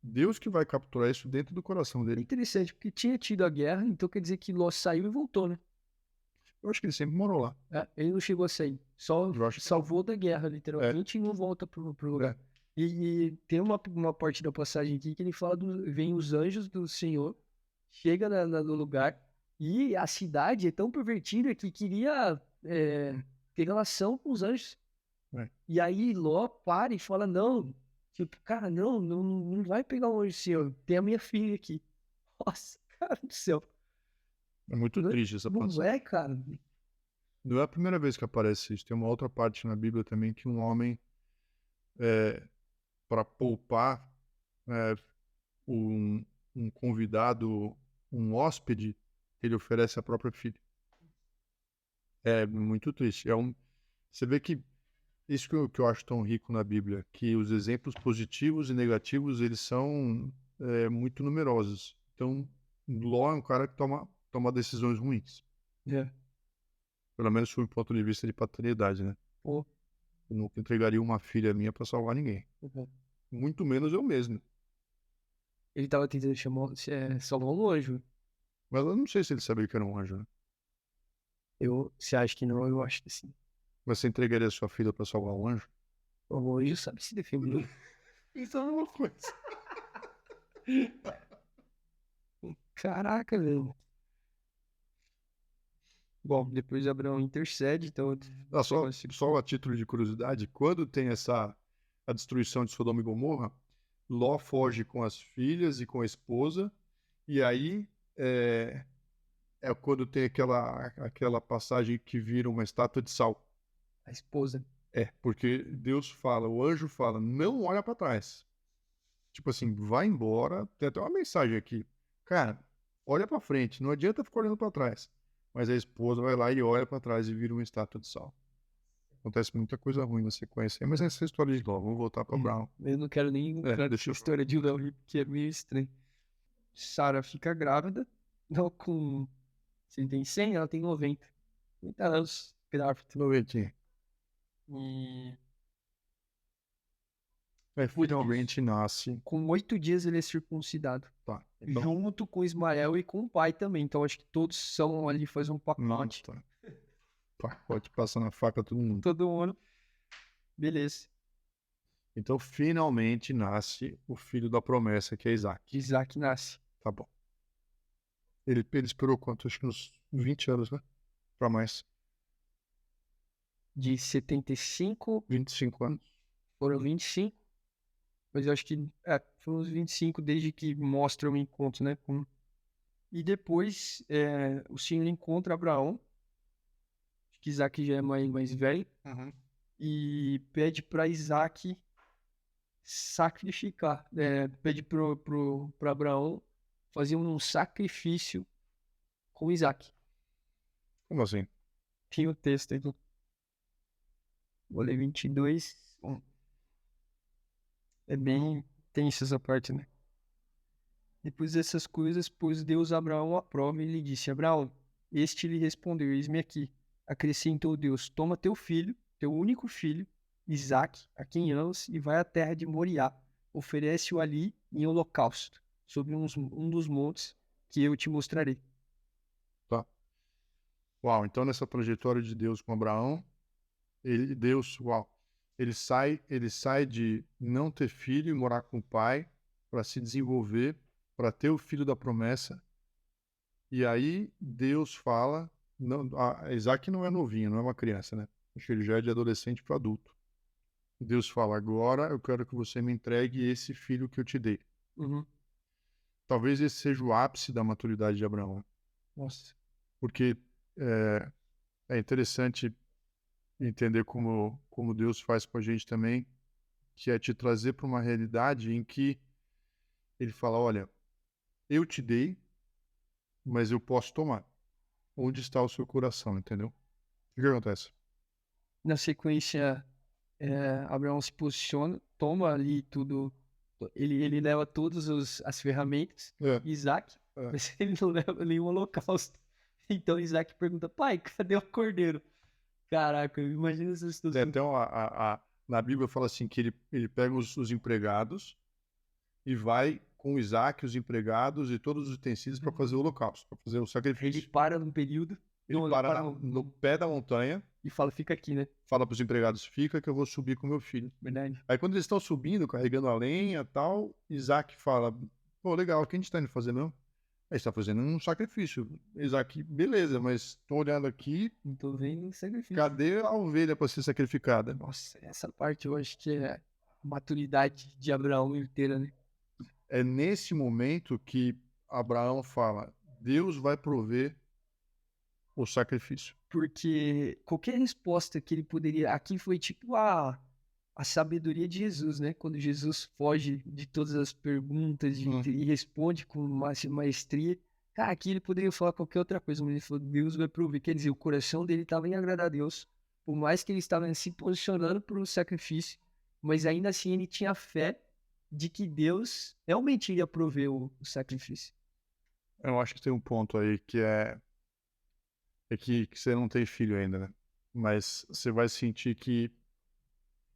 Deus que vai capturar isso dentro do coração É dele. interessante, porque tinha tido a guerra, então quer dizer que Ló saiu e voltou, né? Eu acho que ele sempre morou lá. Ele não chegou a sair, só Eu acho que salvou da guerra, literalmente, e não volta pro lugar. E tem uma parte da passagem aqui que ele fala vem os anjos do Senhor, chega no lugar, e a cidade é tão pervertida que queria ter relação com os anjos. É. E aí Ló para e fala, não, tipo, cara, não vai pegar um anjo seu, tem a minha filha aqui. Nossa, cara do céu. É muito triste essa Não passagem. é, cara. Não é a primeira vez que aparece isso. Tem uma outra parte na Bíblia também que um homem, para poupar um, um convidado, um hóspede, ele oferece a própria filha. É muito triste. Você vê que isso que eu acho tão rico na Bíblia, que os exemplos positivos e negativos, eles são muito numerosos. Então, Ló é um cara que toma decisões ruins. É. Pelo menos sob o ponto de vista de paternidade, né? Pô. Eu nunca entregaria uma filha minha para salvar ninguém. Uhum. Muito menos eu mesmo. Ele tava tentando salvar um anjo. Mas eu não sei se ele sabia que era um anjo, né? Você acha que não? Eu acho que sim. Mas você entregaria sua filha para salvar um anjo? O anjo sabe se defender. Isso é uma coisa. Caraca, velho. Bom, depois Abraão intercede, então. Só a título de curiosidade, quando tem a destruição de Sodoma e Gomorra, Ló foge com as filhas e com a esposa, e aí é quando tem aquela passagem que vira uma estátua de sal. A esposa. Porque Deus fala, o anjo fala, não olha para trás. Tipo assim, vai embora. Tem até uma mensagem aqui. Cara, olha para frente, não adianta ficar olhando para trás. Mas a esposa vai lá e olha para trás e vira uma estátua de sal. Acontece muita coisa ruim na sequência. Mas essa é a história de Ló. Vamos voltar para Brown. Eu não quero nem entrar nessa história de Ló, porque é meio estranho. Sara fica grávida. Não com. Se ele tem 100, ela tem 90. 90 anos grávida. 90. E Finalmente nasce. com 8 dias ele é circuncidado. Tá. Então, Junto com Ismael e com o pai também. Então acho que todos são ali, fazem um pacote. tá. Pacote passando a faca a todo mundo. Todo ano. Beleza. Então, finalmente nasce o filho da promessa, que é Isaac. Isaac nasce. Tá bom. Ele esperou quanto? Acho que uns 20 anos, né? Pra mais. De 75, 25 anos. foram 25. Mas eu acho que foram uns 25 desde que mostra o encontro, né? E depois o Senhor encontra Abraão. Acho que Isaac já é mais velho. Uhum. E pede para Isaac sacrificar. Pede para Abraão fazer um sacrifício com Isaac. Como assim? Tem o texto aí. Vou ler 22. É bem tenso essa parte, né? Depois dessas coisas, pôs Deus Abraão à prova e lhe disse: Abraão, este lhe respondeu: Eis-me aqui. Acrescentou Deus: Toma teu filho, teu único filho, Isaque, a quem amas, e vai à terra de Moriá. Oferece-o ali em holocausto, sobre um dos montes que eu te mostrarei. Tá. Uau, então nessa trajetória de Deus com Abraão, ele sai de não ter filho e morar com o pai para se desenvolver, para ter o filho da promessa. E aí Deus fala não, Isaac não é novinho, não é uma criança, né? Acho que ele já é de adolescente para adulto. Deus fala: agora eu quero que você me entregue esse filho que eu te dei. Uhum. Talvez esse seja o ápice da maturidade de Abraão, Nossa. porque é, é interessante entender como Deus faz com a gente também, que é te trazer para uma realidade em que ele fala: olha, eu te dei, mas eu posso tomar. Onde está o seu coração, entendeu? O que acontece? Na sequência, Abraão se posiciona, toma ali tudo, ele leva todas as ferramentas, É, Isaac, é. mas ele não leva nenhum holocausto. Então Isaac pergunta, pai, cadê o cordeiro? Caraca, imagina essa Tem situação. até na Bíblia fala assim que ele pega os empregados e vai com Isaac, os empregados e todos os utensílios para fazer o holocausto, para fazer o Ele sacrifício. para num período, Ele não, ele para para no pé da montanha, e fala, fica aqui, né? fala para os empregados: fica que eu vou subir com meu filho. Verdade. Aí quando eles estão subindo, carregando a lenha e tal, Isaac fala: pô, legal, o que a gente está indo fazer mesmo? A gente está fazendo um sacrifício. Isaac, beleza, mas estou olhando aqui, Não tô vendo sacrifício. cadê a ovelha para ser sacrificada? Nossa, essa parte eu acho que é a maturidade de Abraão inteira, né? É nesse momento que Abraão fala: Deus vai prover o sacrifício. Porque qualquer resposta que ele poderia. Aqui foi tipo a sabedoria de Jesus, né? Quando Jesus foge de todas as perguntas e responde com maestria. Cara, aqui ele poderia falar qualquer outra coisa, mas ele falou: Deus vai prover. Quer dizer, o coração dele estava em agradar a Deus. Por mais que ele estava se posicionando para o sacrifício, mas ainda assim ele tinha fé de que Deus realmente iria prover o sacrifício. Eu acho que tem um ponto aí que você não tem filho ainda, né? Mas você vai sentir que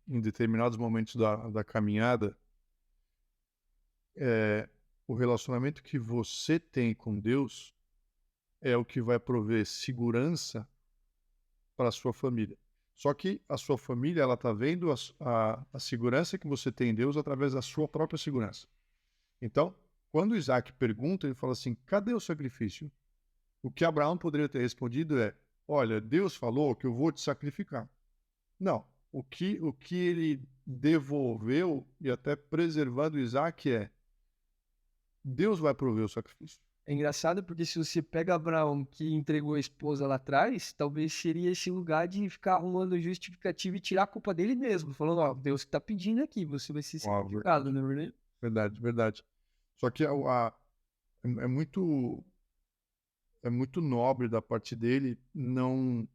em determinados momentos da caminhada, o relacionamento que você tem com Deus é o que vai prover segurança para a sua família. Só que a sua família, ela está vendo a segurança que você tem em Deus através da sua própria segurança. Então, quando Isaac pergunta, ele fala assim: cadê o sacrifício? O que Abraão poderia ter respondido é: olha, Deus falou que eu vou te sacrificar. Não. O que ele devolveu e até preservando Isaac é: Deus vai prover o sacrifício. É engraçado porque se você pega Abraão, que entregou a esposa lá atrás, talvez seria esse lugar de ficar arrumando justificativa e tirar a culpa dele mesmo. Falando, ó, Deus que tá pedindo aqui, você vai ser Ó, sacrificado, não é verdade? verdade, verdade. Só que é muito nobre da parte dele não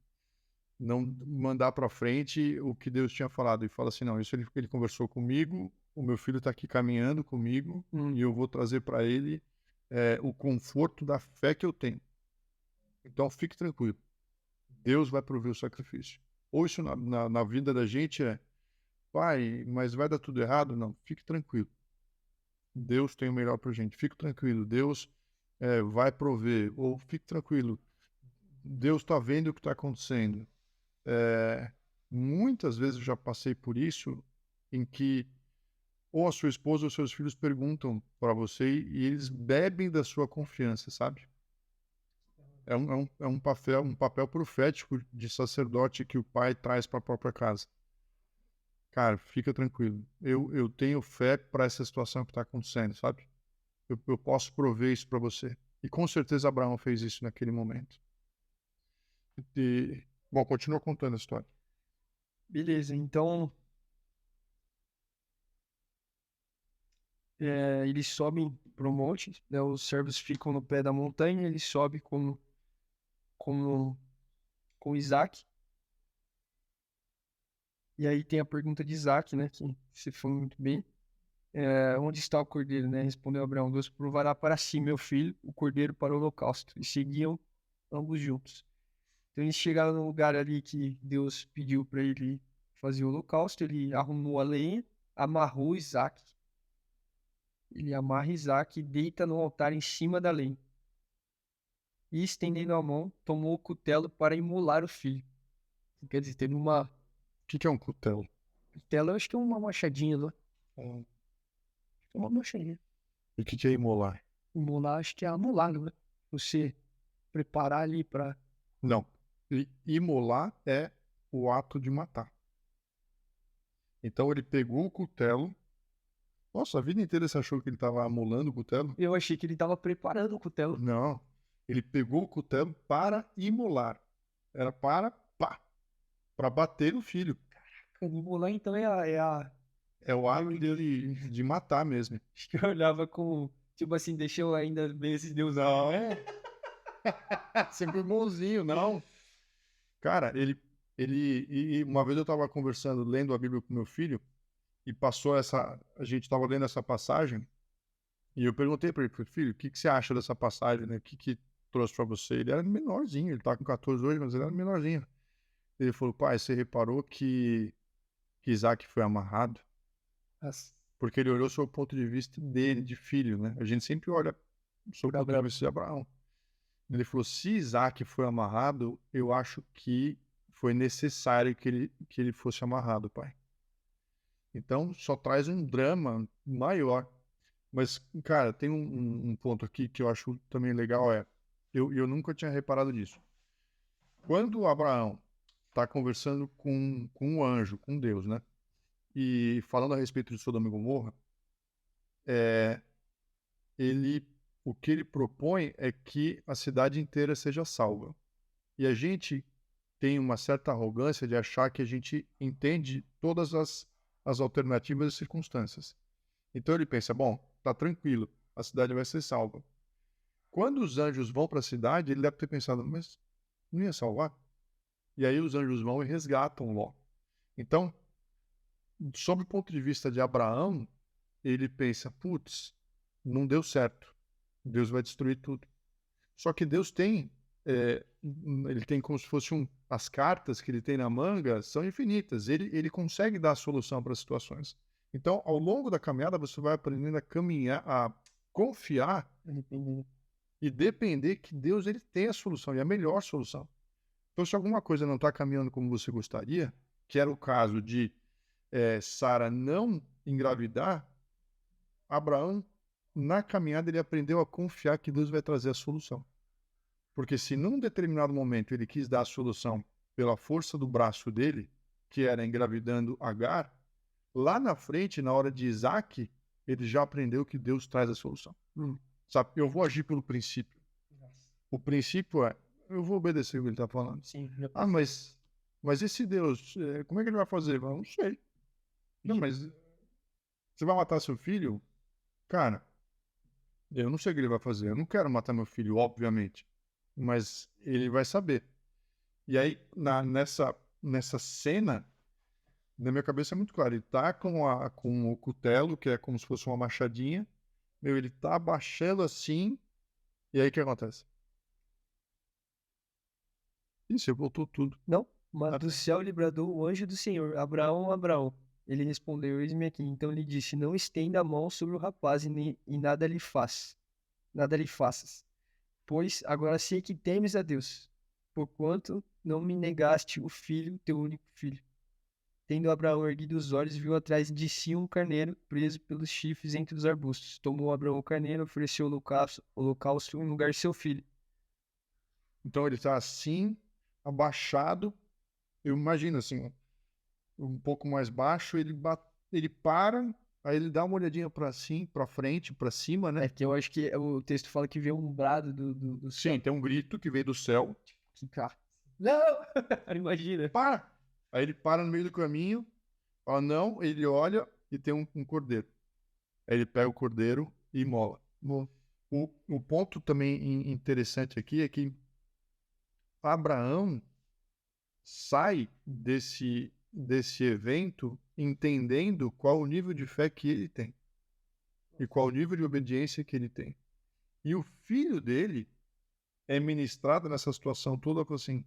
mandar para frente o que Deus tinha falado e fala assim: não, isso ele conversou comigo, o meu filho está aqui caminhando comigo e eu vou trazer para ele o conforto da fé que eu tenho. Então fique tranquilo, Deus vai prover o sacrifício. Ou isso na vida da gente é: pai, mas vai dar tudo errado? Não, fique tranquilo. Deus tem o melhor para gente. Fique tranquilo, Deus vai prover. Ou fique tranquilo, Deus está vendo o que está acontecendo. Muitas vezes eu já passei por isso, em que ou a sua esposa ou seus filhos perguntam para você e eles bebem da sua confiança, sabe? É um papel profético de sacerdote que o pai traz para a própria casa. Cara, fica tranquilo. Eu tenho fé para essa situação que está acontecendo, sabe? Eu posso prover isso para você. E com certeza Abraão fez isso naquele momento. Bom, continua contando a história. Beleza, então eles sobem para o monte, né, os servos ficam no pé da montanha, ele sobe com, com Isaac. E aí tem a pergunta de Isaac, né, que você falou muito bem. Onde está o cordeiro, né? Respondeu Abraão: Deus provará para si, meu filho, o cordeiro para o holocausto. E seguiam ambos juntos. Então eles chegaram no lugar ali que Deus pediu para ele fazer o holocausto. Ele arrumou a lenha, amarrou Isaac. Ele amarra Isaac e deita no altar em cima da lenha. E estendendo a mão, tomou o cutelo para imolar o filho. Quer dizer, teve uma O que é um cutelo? cutelo, eu acho que é uma machadinha, né? É uma machadinha. E o que é imolar? Imolar, acho que é amolar, né? Você preparar ali para Não. Imolar é o ato de matar. Então ele pegou o cutelo. Nossa, a vida inteira você achou que ele estava amolando o cutelo? Eu achei que ele tava preparando o cutelo. Não. Ele pegou o cutelo para imolar. Era para bater no filho. Imolar, então, É o ato dele de matar mesmo. acho que eu olhava com, tipo assim, deixa eu ainda ver esses deuses. Não, é. Sempre bonzinho, não. Cara, e uma vez eu estava conversando, lendo a Bíblia com meu filho, e passou a gente estava lendo essa passagem, e eu perguntei para ele, falei, filho, o que você acha dessa passagem, né? O que trouxe para você? Ele era menorzinho, ele tá com 14 hoje, mas ele era menorzinho. Ele falou, pai, você reparou que Isaac foi amarrado? Nossa, Porque ele olhou sob o ponto de vista dele, de filho, né? A gente sempre olha sob o ponto de vista de Abraão. Ele falou, se Isaac foi amarrado, eu acho que foi necessário que ele fosse amarrado, pai. Então, só traz um drama maior. Mas, cara, tem um ponto aqui que eu acho também legal, eu nunca tinha reparado nisso. Quando Abraão está conversando com um anjo, com Deus, né? E falando a respeito de Sodoma e Gomorra, é, o que ele propõe é que a cidade inteira seja salva. E a gente tem uma certa arrogância de achar que a gente entende todas as alternativas e circunstâncias. Então ele pensa, bom, tá tranquilo, a cidade vai ser salva. Quando os anjos vão para a cidade, ele deve ter pensado, mas não ia salvar? E aí os anjos vão e resgatam Ló. Então, sob o ponto de vista de Abraão, ele pensa, putz, não deu certo, Deus vai destruir tudo. Só que Deus tem, ele tem como se fosse as cartas que ele tem na manga são infinitas. Ele consegue dar a solução para as situações. Então, ao longo da caminhada, você vai aprendendo a caminhar, a confiar e depender que Deus ele tem a solução e a melhor solução. Então, se alguma coisa não está caminhando como você gostaria, que era o caso de Sara não engravidar, Abraão, na caminhada, ele aprendeu a confiar que Deus vai trazer a solução. Porque se num determinado momento ele quis dar a solução pela força do braço dele, que era engravidando Agar, lá na frente, na hora de Isaac, ele já aprendeu que Deus traz a solução. Sabe, eu vou agir pelo princípio. O princípio é, eu vou obedecer o que ele está falando. Sim, Ah, mas esse Deus, como é que ele vai fazer? Eu não sei. Não, mas você vai matar seu filho? Cara, eu não sei o que ele vai fazer. Eu não quero matar meu filho, obviamente. Mas ele vai saber. E aí, nessa cena, na minha cabeça é muito claro. Ele tá com o cutelo, que é como se fosse uma machadinha. Ele tá abaixando assim. E aí, o que acontece? Isso, voltou tudo. não, mas do céu lhe bradou o anjo do Senhor, Abraão, Abraão. Ele respondeu, eis-me aqui. Então lhe disse, não estenda a mão sobre o rapaz e nada lhe faças. Pois agora sei que temes a Deus, porquanto não me negaste o filho, teu único filho. Tendo Abraão erguido os olhos, viu atrás de si um carneiro preso pelos chifres entre os arbustos. Tomou Abraão o carneiro, ofereceu o holocausto em lugar de seu filho. Então ele tá assim, abaixado. Eu imagino assim, um pouco mais baixo. Ele para, aí ele dá uma olhadinha para frente, para cima, né? É que eu acho que o texto fala que veio um brado do céu. Sim, tem um grito que veio do céu. Que cara. Não! Imagina. Para! Aí ele para no meio do caminho, fala não, ele olha e tem um cordeiro. Aí ele pega o cordeiro e imola. Bom, O ponto também interessante aqui é que Abraão sai desse evento entendendo qual o nível de fé que ele tem e qual o nível de obediência que ele tem. E o filho dele é ministrado nessa situação toda com assim,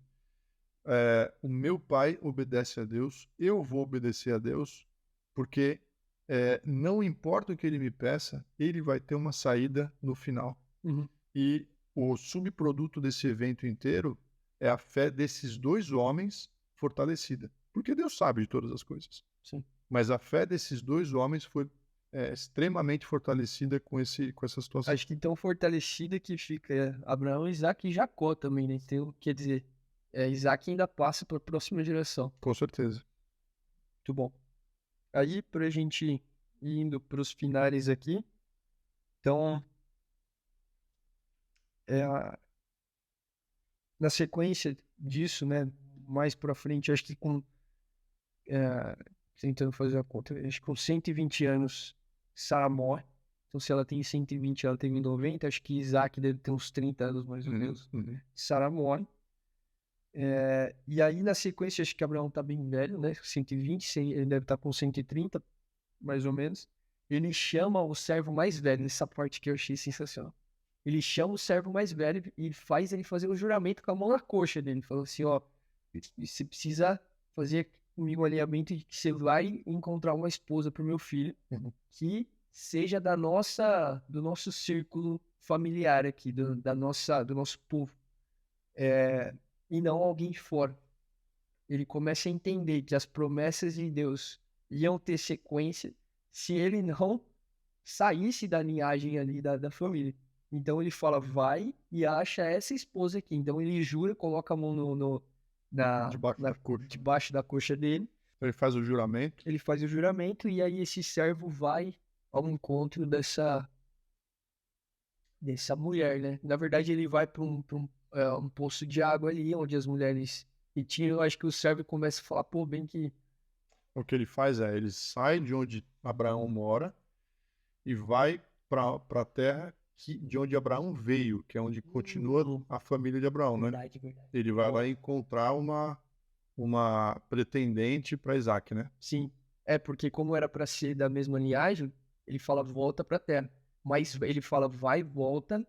o meu pai obedece a Deus, eu vou obedecer a Deus, porque não importa o que ele me peça, ele vai ter uma saída no final. uhum. E o subproduto desse evento inteiro é a fé desses dois homens fortalecida. Porque Deus sabe de todas as coisas. Sim. Mas a fé desses dois homens foi extremamente fortalecida com essa situação. Acho que tão fortalecida que fica Abraão, Isaac e Jacó também, né? Então, quer dizer, Isaac ainda passa para a próxima geração. Com certeza. Muito bom. Aí, para a gente ir indo para os finais aqui, então, na sequência disso, né, mais para frente, acho que tentando fazer a conta, acho que com 120 anos, Sara morre. Então, se ela tem 120, ela tem 90, acho que Isaac deve ter uns 30 anos, mais ou menos. Sara morre. E aí, na sequência, acho que Abraão tá bem velho, né? 120, ele deve estar com 130, mais ou menos. Ele chama o servo mais velho, nessa parte que eu achei sensacional. Ele chama o servo mais velho e faz ele fazer um juramento com a mão na coxa dele. Falou assim, ó, você precisa fazer comigo um alinhamento de que você vai encontrar uma esposa pro meu filho que seja do nosso círculo familiar aqui, do nosso povo. E não alguém de fora. Ele começa a entender que as promessas de Deus iam ter sequência se ele não saísse da linhagem ali da família. Então ele fala, vai e acha essa esposa aqui. Então ele jura, coloca a mão debaixo da coxa dele. Ele faz o juramento. Ele faz o juramento e aí esse servo vai ao encontro dessa mulher, né? Na verdade ele vai para um poço de água ali, onde as mulheres... E tinha, eu acho que o servo começa a falar, pô, bem que... O que ele faz é, ele sai de onde Abraão mora e vai para a terra de onde Abraão veio, que é onde continua a família de Abraão, né? Verdade. Ele vai lá encontrar uma pretendente para Isaac, né? Sim, porque como era para ser da mesma linhagem, ele fala volta para a terra. Mas ele fala vai, volta,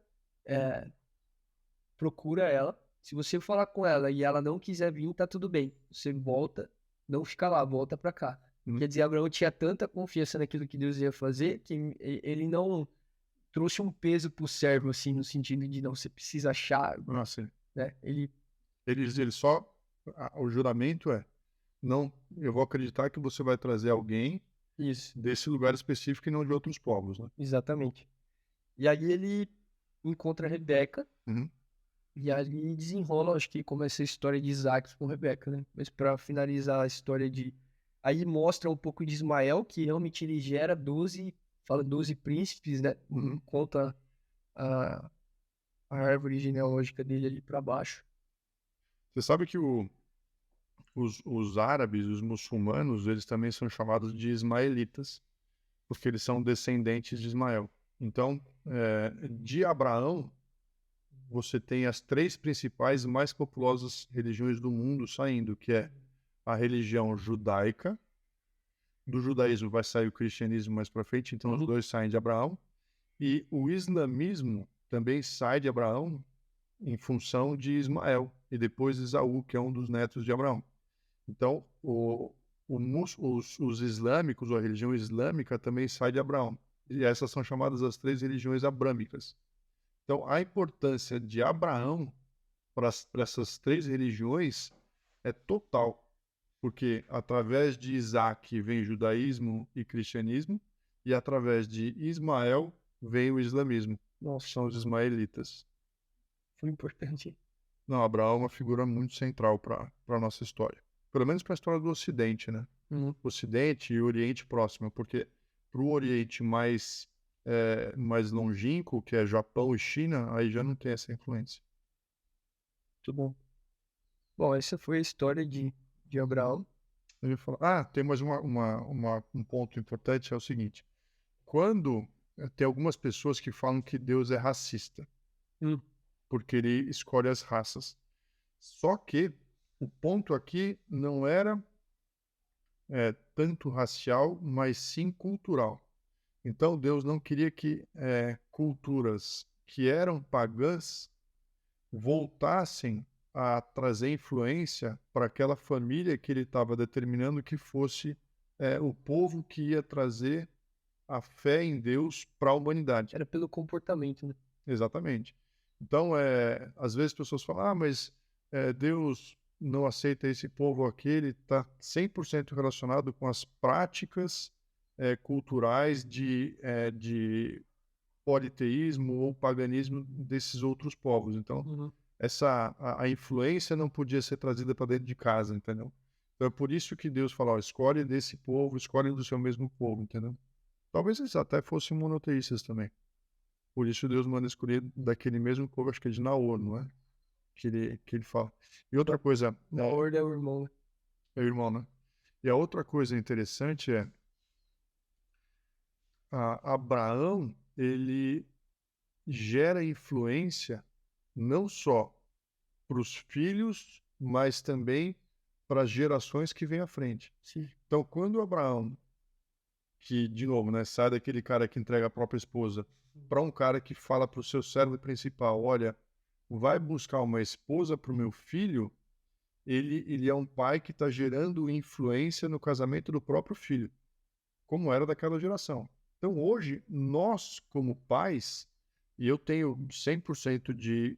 procura ela. Se você falar com ela e ela não quiser vir, tá tudo bem. Você volta, não fica lá, volta para cá. Quer dizer, Abraão tinha tanta confiança naquilo que Deus ia fazer que ele não trouxe um peso pro servo, assim, no sentido de não, você precisa achar, Nossa, né? Ele só... O juramento é, não, eu vou acreditar que você vai trazer alguém desse lugar específico e não de outros povos, né? Exatamente. E aí ele encontra a Rebeca, e ali desenrola, acho que começa a história de Isaac com Rebeca, né? Mas para finalizar a história aí mostra um pouco de Ismael, que realmente ele gera 12 príncipes, né? Conta a árvore genealógica dele ali para baixo. Você sabe que os árabes, os muçulmanos, eles também são chamados de ismaelitas, porque eles são descendentes de Ismael. Então, de Abraão, você tem as 3 principais mais populosas religiões do mundo saindo, que é a religião judaica. Do judaísmo vai sair o cristianismo mais para frente, então os dois saem de Abraão. E o islamismo também sai de Abraão em função de Ismael e depois Esaú, que é um dos netos de Abraão. Então, os islâmicos, ou a religião islâmica, também sai de Abraão. E essas são chamadas as 3 religiões abrâmicas. Então, a importância de Abraão para essas 3 religiões é total, porque através de Isaac vem judaísmo e cristianismo, e através de Ismael vem o islamismo. São os ismaelitas. Foi importante. Não, Abraão é uma figura muito central para a nossa história. Pelo menos para a história do Ocidente, né? Ocidente e Oriente Próximo, porque para o Oriente mais longínquo, que é Japão e China, aí já não tem essa influência. Muito bom. Bom, essa foi a história de Abraão. Eu ia falar, tem mais um ponto importante, é o seguinte. Quando tem algumas pessoas que falam que Deus é racista, porque ele escolhe as raças. Só que o ponto aqui não era tanto racial, mas sim cultural. Então Deus não queria que culturas que eram pagãs voltassem a trazer influência para aquela família que ele estava determinando que fosse o povo que ia trazer a fé em Deus para a humanidade. Era pelo comportamento, né? Exatamente. Então, às vezes as pessoas falam, mas Deus não aceita esse povo aqui, ele está 100% relacionado com as práticas culturais de politeísmo ou paganismo desses outros povos. Então, a influência não podia ser trazida para dentro de casa, entendeu? Então é por isso que Deus fala, ó, escolhe desse povo, escolhe do seu mesmo povo, entendeu? Talvez eles até fossem monoteístas também. Por isso Deus manda escolher daquele mesmo povo, acho que é de Naor, não é? Que ele fala. E outra coisa, Na ordem é o irmão, né? meu irmão, né? E a outra coisa interessante é, Abraão, ele gera influência não só para os filhos, mas também para as gerações que vêm à frente. Sim. Então, quando Abraão, que, de novo, né, sai daquele cara que entrega a própria esposa para um cara que fala para o seu servo principal, olha, vai buscar uma esposa para o meu filho, ele é um pai que está gerando influência no casamento do próprio filho, como era daquela geração. Então, hoje, nós, como pais, e eu tenho 100% de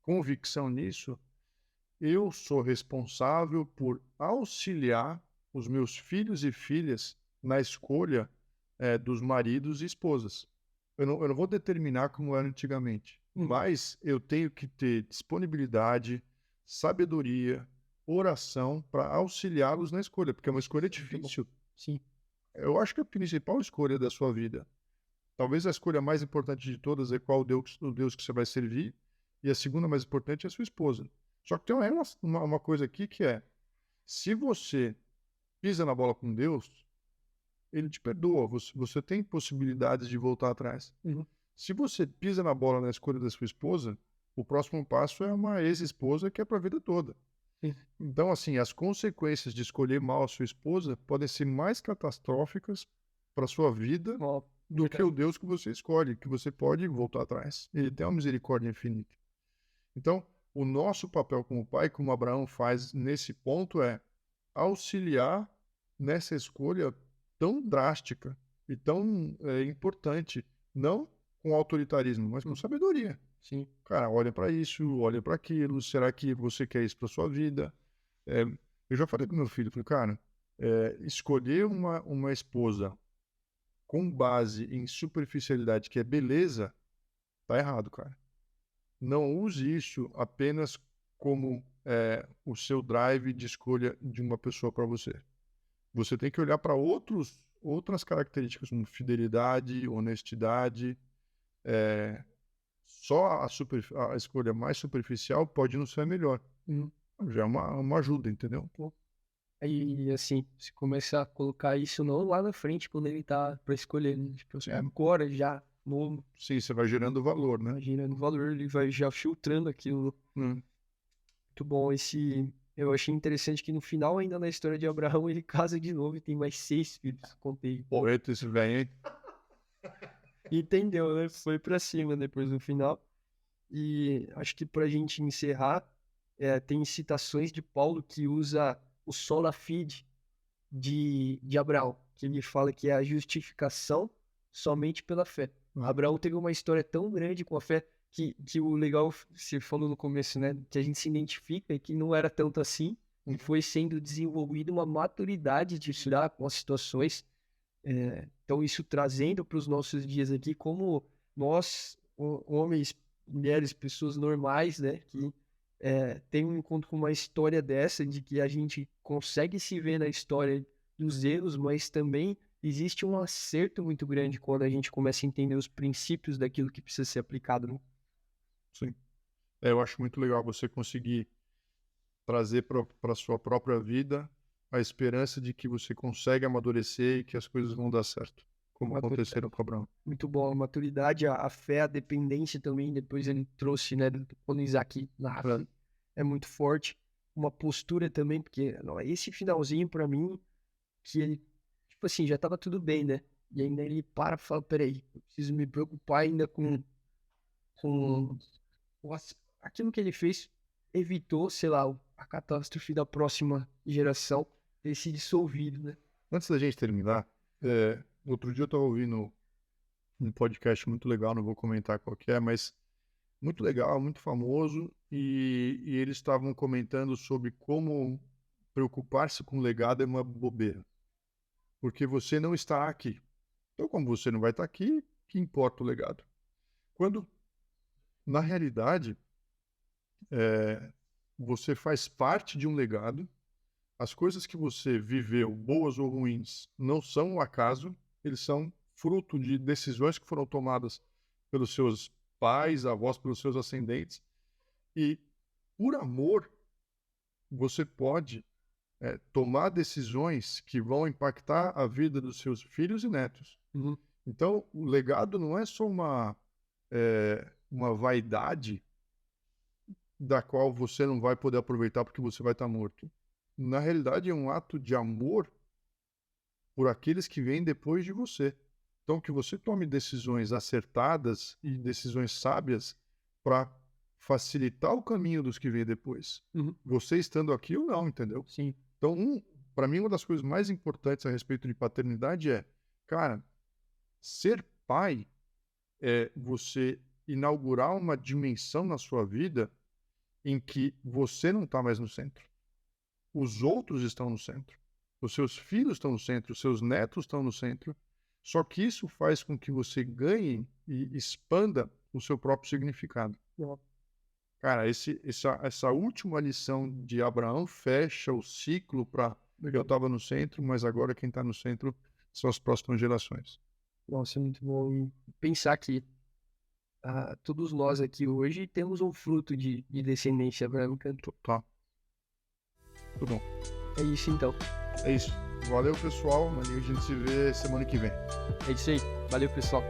convicção nisso, eu sou responsável por auxiliar os meus filhos e filhas na escolha dos maridos e esposas. Eu não vou determinar como era antigamente, mas eu tenho que ter disponibilidade, sabedoria, oração para auxiliá-los na escolha, porque é uma escolha difícil. Sim. Eu acho que a principal escolha da sua vida, talvez a escolha mais importante de todas é qual o Deus que você vai servir, e a segunda mais importante é a sua esposa. Só que tem uma coisa aqui que é, se você pisa na bola com Deus, ele te perdoa, você tem possibilidades de voltar atrás. Uhum. Se você pisa na bola na escolha da sua esposa, o próximo passo é uma ex-esposa que é para a vida toda. Sim. Então, assim, as consequências de escolher mal a sua esposa podem ser mais catastróficas para a sua vida do que o Deus que você escolhe, que você pode voltar atrás. Ele tem uma misericórdia infinita. Então, o nosso papel como pai, como Abraão faz nesse ponto, é auxiliar nessa escolha tão drástica e tão importante, não com autoritarismo, mas com sabedoria. Sim. Cara, olha para isso, olha para aquilo, será que você quer isso para sua vida? Eu já falei com meu filho, falei, cara, escolher uma esposa com base em superficialidade, que é beleza, tá errado, cara. Não use isso apenas como o seu drive de escolha de uma pessoa para você. Você tem que olhar para outras características, como fidelidade, honestidade. Só a escolha mais superficial pode não ser a melhor. Já é uma ajuda, entendeu? Aí, assim, se começar a colocar isso não lá na frente, quando ele tá pra escolher, né? Tipo, agora já, novo, Sim, você vai gerando valor, né? gerando valor, ele vai já filtrando aquilo. Muito bom. Eu achei interessante que no final, ainda na história de Abraão, ele casa de novo e tem mais 6 filhos. Contei. Poeta esse velho, hein? Entendeu, né? Foi pra cima depois no final. E acho que pra gente encerrar, tem citações de Paulo que usa o sola fide de Abraão, que ele fala que é a justificação somente pela fé. Abraão teve uma história tão grande com a fé que o legal, você falou no começo, né, que a gente se identifica e que não era tanto assim, e foi sendo desenvolvida uma maturidade de lidar com as situações. Então, isso trazendo para os nossos dias aqui, como nós, homens, mulheres, pessoas normais, né, que tem um encontro com uma história dessa, de que a gente consegue se ver na história dos erros, mas também existe um acerto muito grande quando a gente começa a entender os princípios daquilo que precisa ser aplicado, né? Sim. Eu acho muito legal você conseguir trazer para a sua própria vida a esperança de que você consegue amadurecer e que as coisas vão dar certo, como aconteceram com Abraão. Muito bom, a maturidade, a fé, a dependência também, depois ele trouxe, né, quando Isaac narra, é muito forte. Uma postura também, porque esse finalzinho pra mim, que ele, tipo assim, já tava tudo bem, né? E ainda ele para e fala, peraí, eu preciso me preocupar ainda com aquilo que ele fez, evitou, sei lá, a catástrofe da próxima geração ter se dissolvido, né? Antes da gente terminar, outro dia eu estava ouvindo um podcast muito legal, não vou comentar qual que é, mas muito legal, muito famoso, e eles estavam comentando sobre como preocupar-se com o legado é uma bobeira, porque você não está aqui. Então, como você não vai estar aqui, que importa o legado? Quando, na realidade, Você faz parte de um legado. As coisas que você viveu, boas ou ruins, não são um acaso, eles são fruto de decisões que foram tomadas pelos seus pais, avós, pelos seus ascendentes. E, por amor, você pode tomar decisões que vão impactar a vida dos seus filhos e netos. Uhum. Então, o legado não é só uma vaidade da qual você não vai poder aproveitar porque você vai estar morto. Na realidade, é um ato de amor por aqueles que vêm depois de você. Então, que você tome decisões acertadas e decisões sábias para facilitar o caminho dos que vêm depois. Uhum. Você estando aqui ou não, entendeu? Sim. Então, para mim, uma das coisas mais importantes a respeito de paternidade cara, ser pai é você inaugurar uma dimensão na sua vida em que você não está mais no centro. Os outros estão no centro. Os seus filhos estão no centro, os seus netos estão no centro. Só que isso faz com que você ganhe e expanda o seu próprio significado. Uhum. Cara, essa última lição de Abraão fecha o ciclo para eu estava no centro, mas agora quem está no centro são as próximas gerações. Nossa, é muito bom pensar que todos nós aqui hoje temos um fruto de descendência abraâmica. Tá. Tudo bom. É isso então. É isso. Valeu, pessoal. A gente se vê semana que vem. É isso aí. Valeu, pessoal.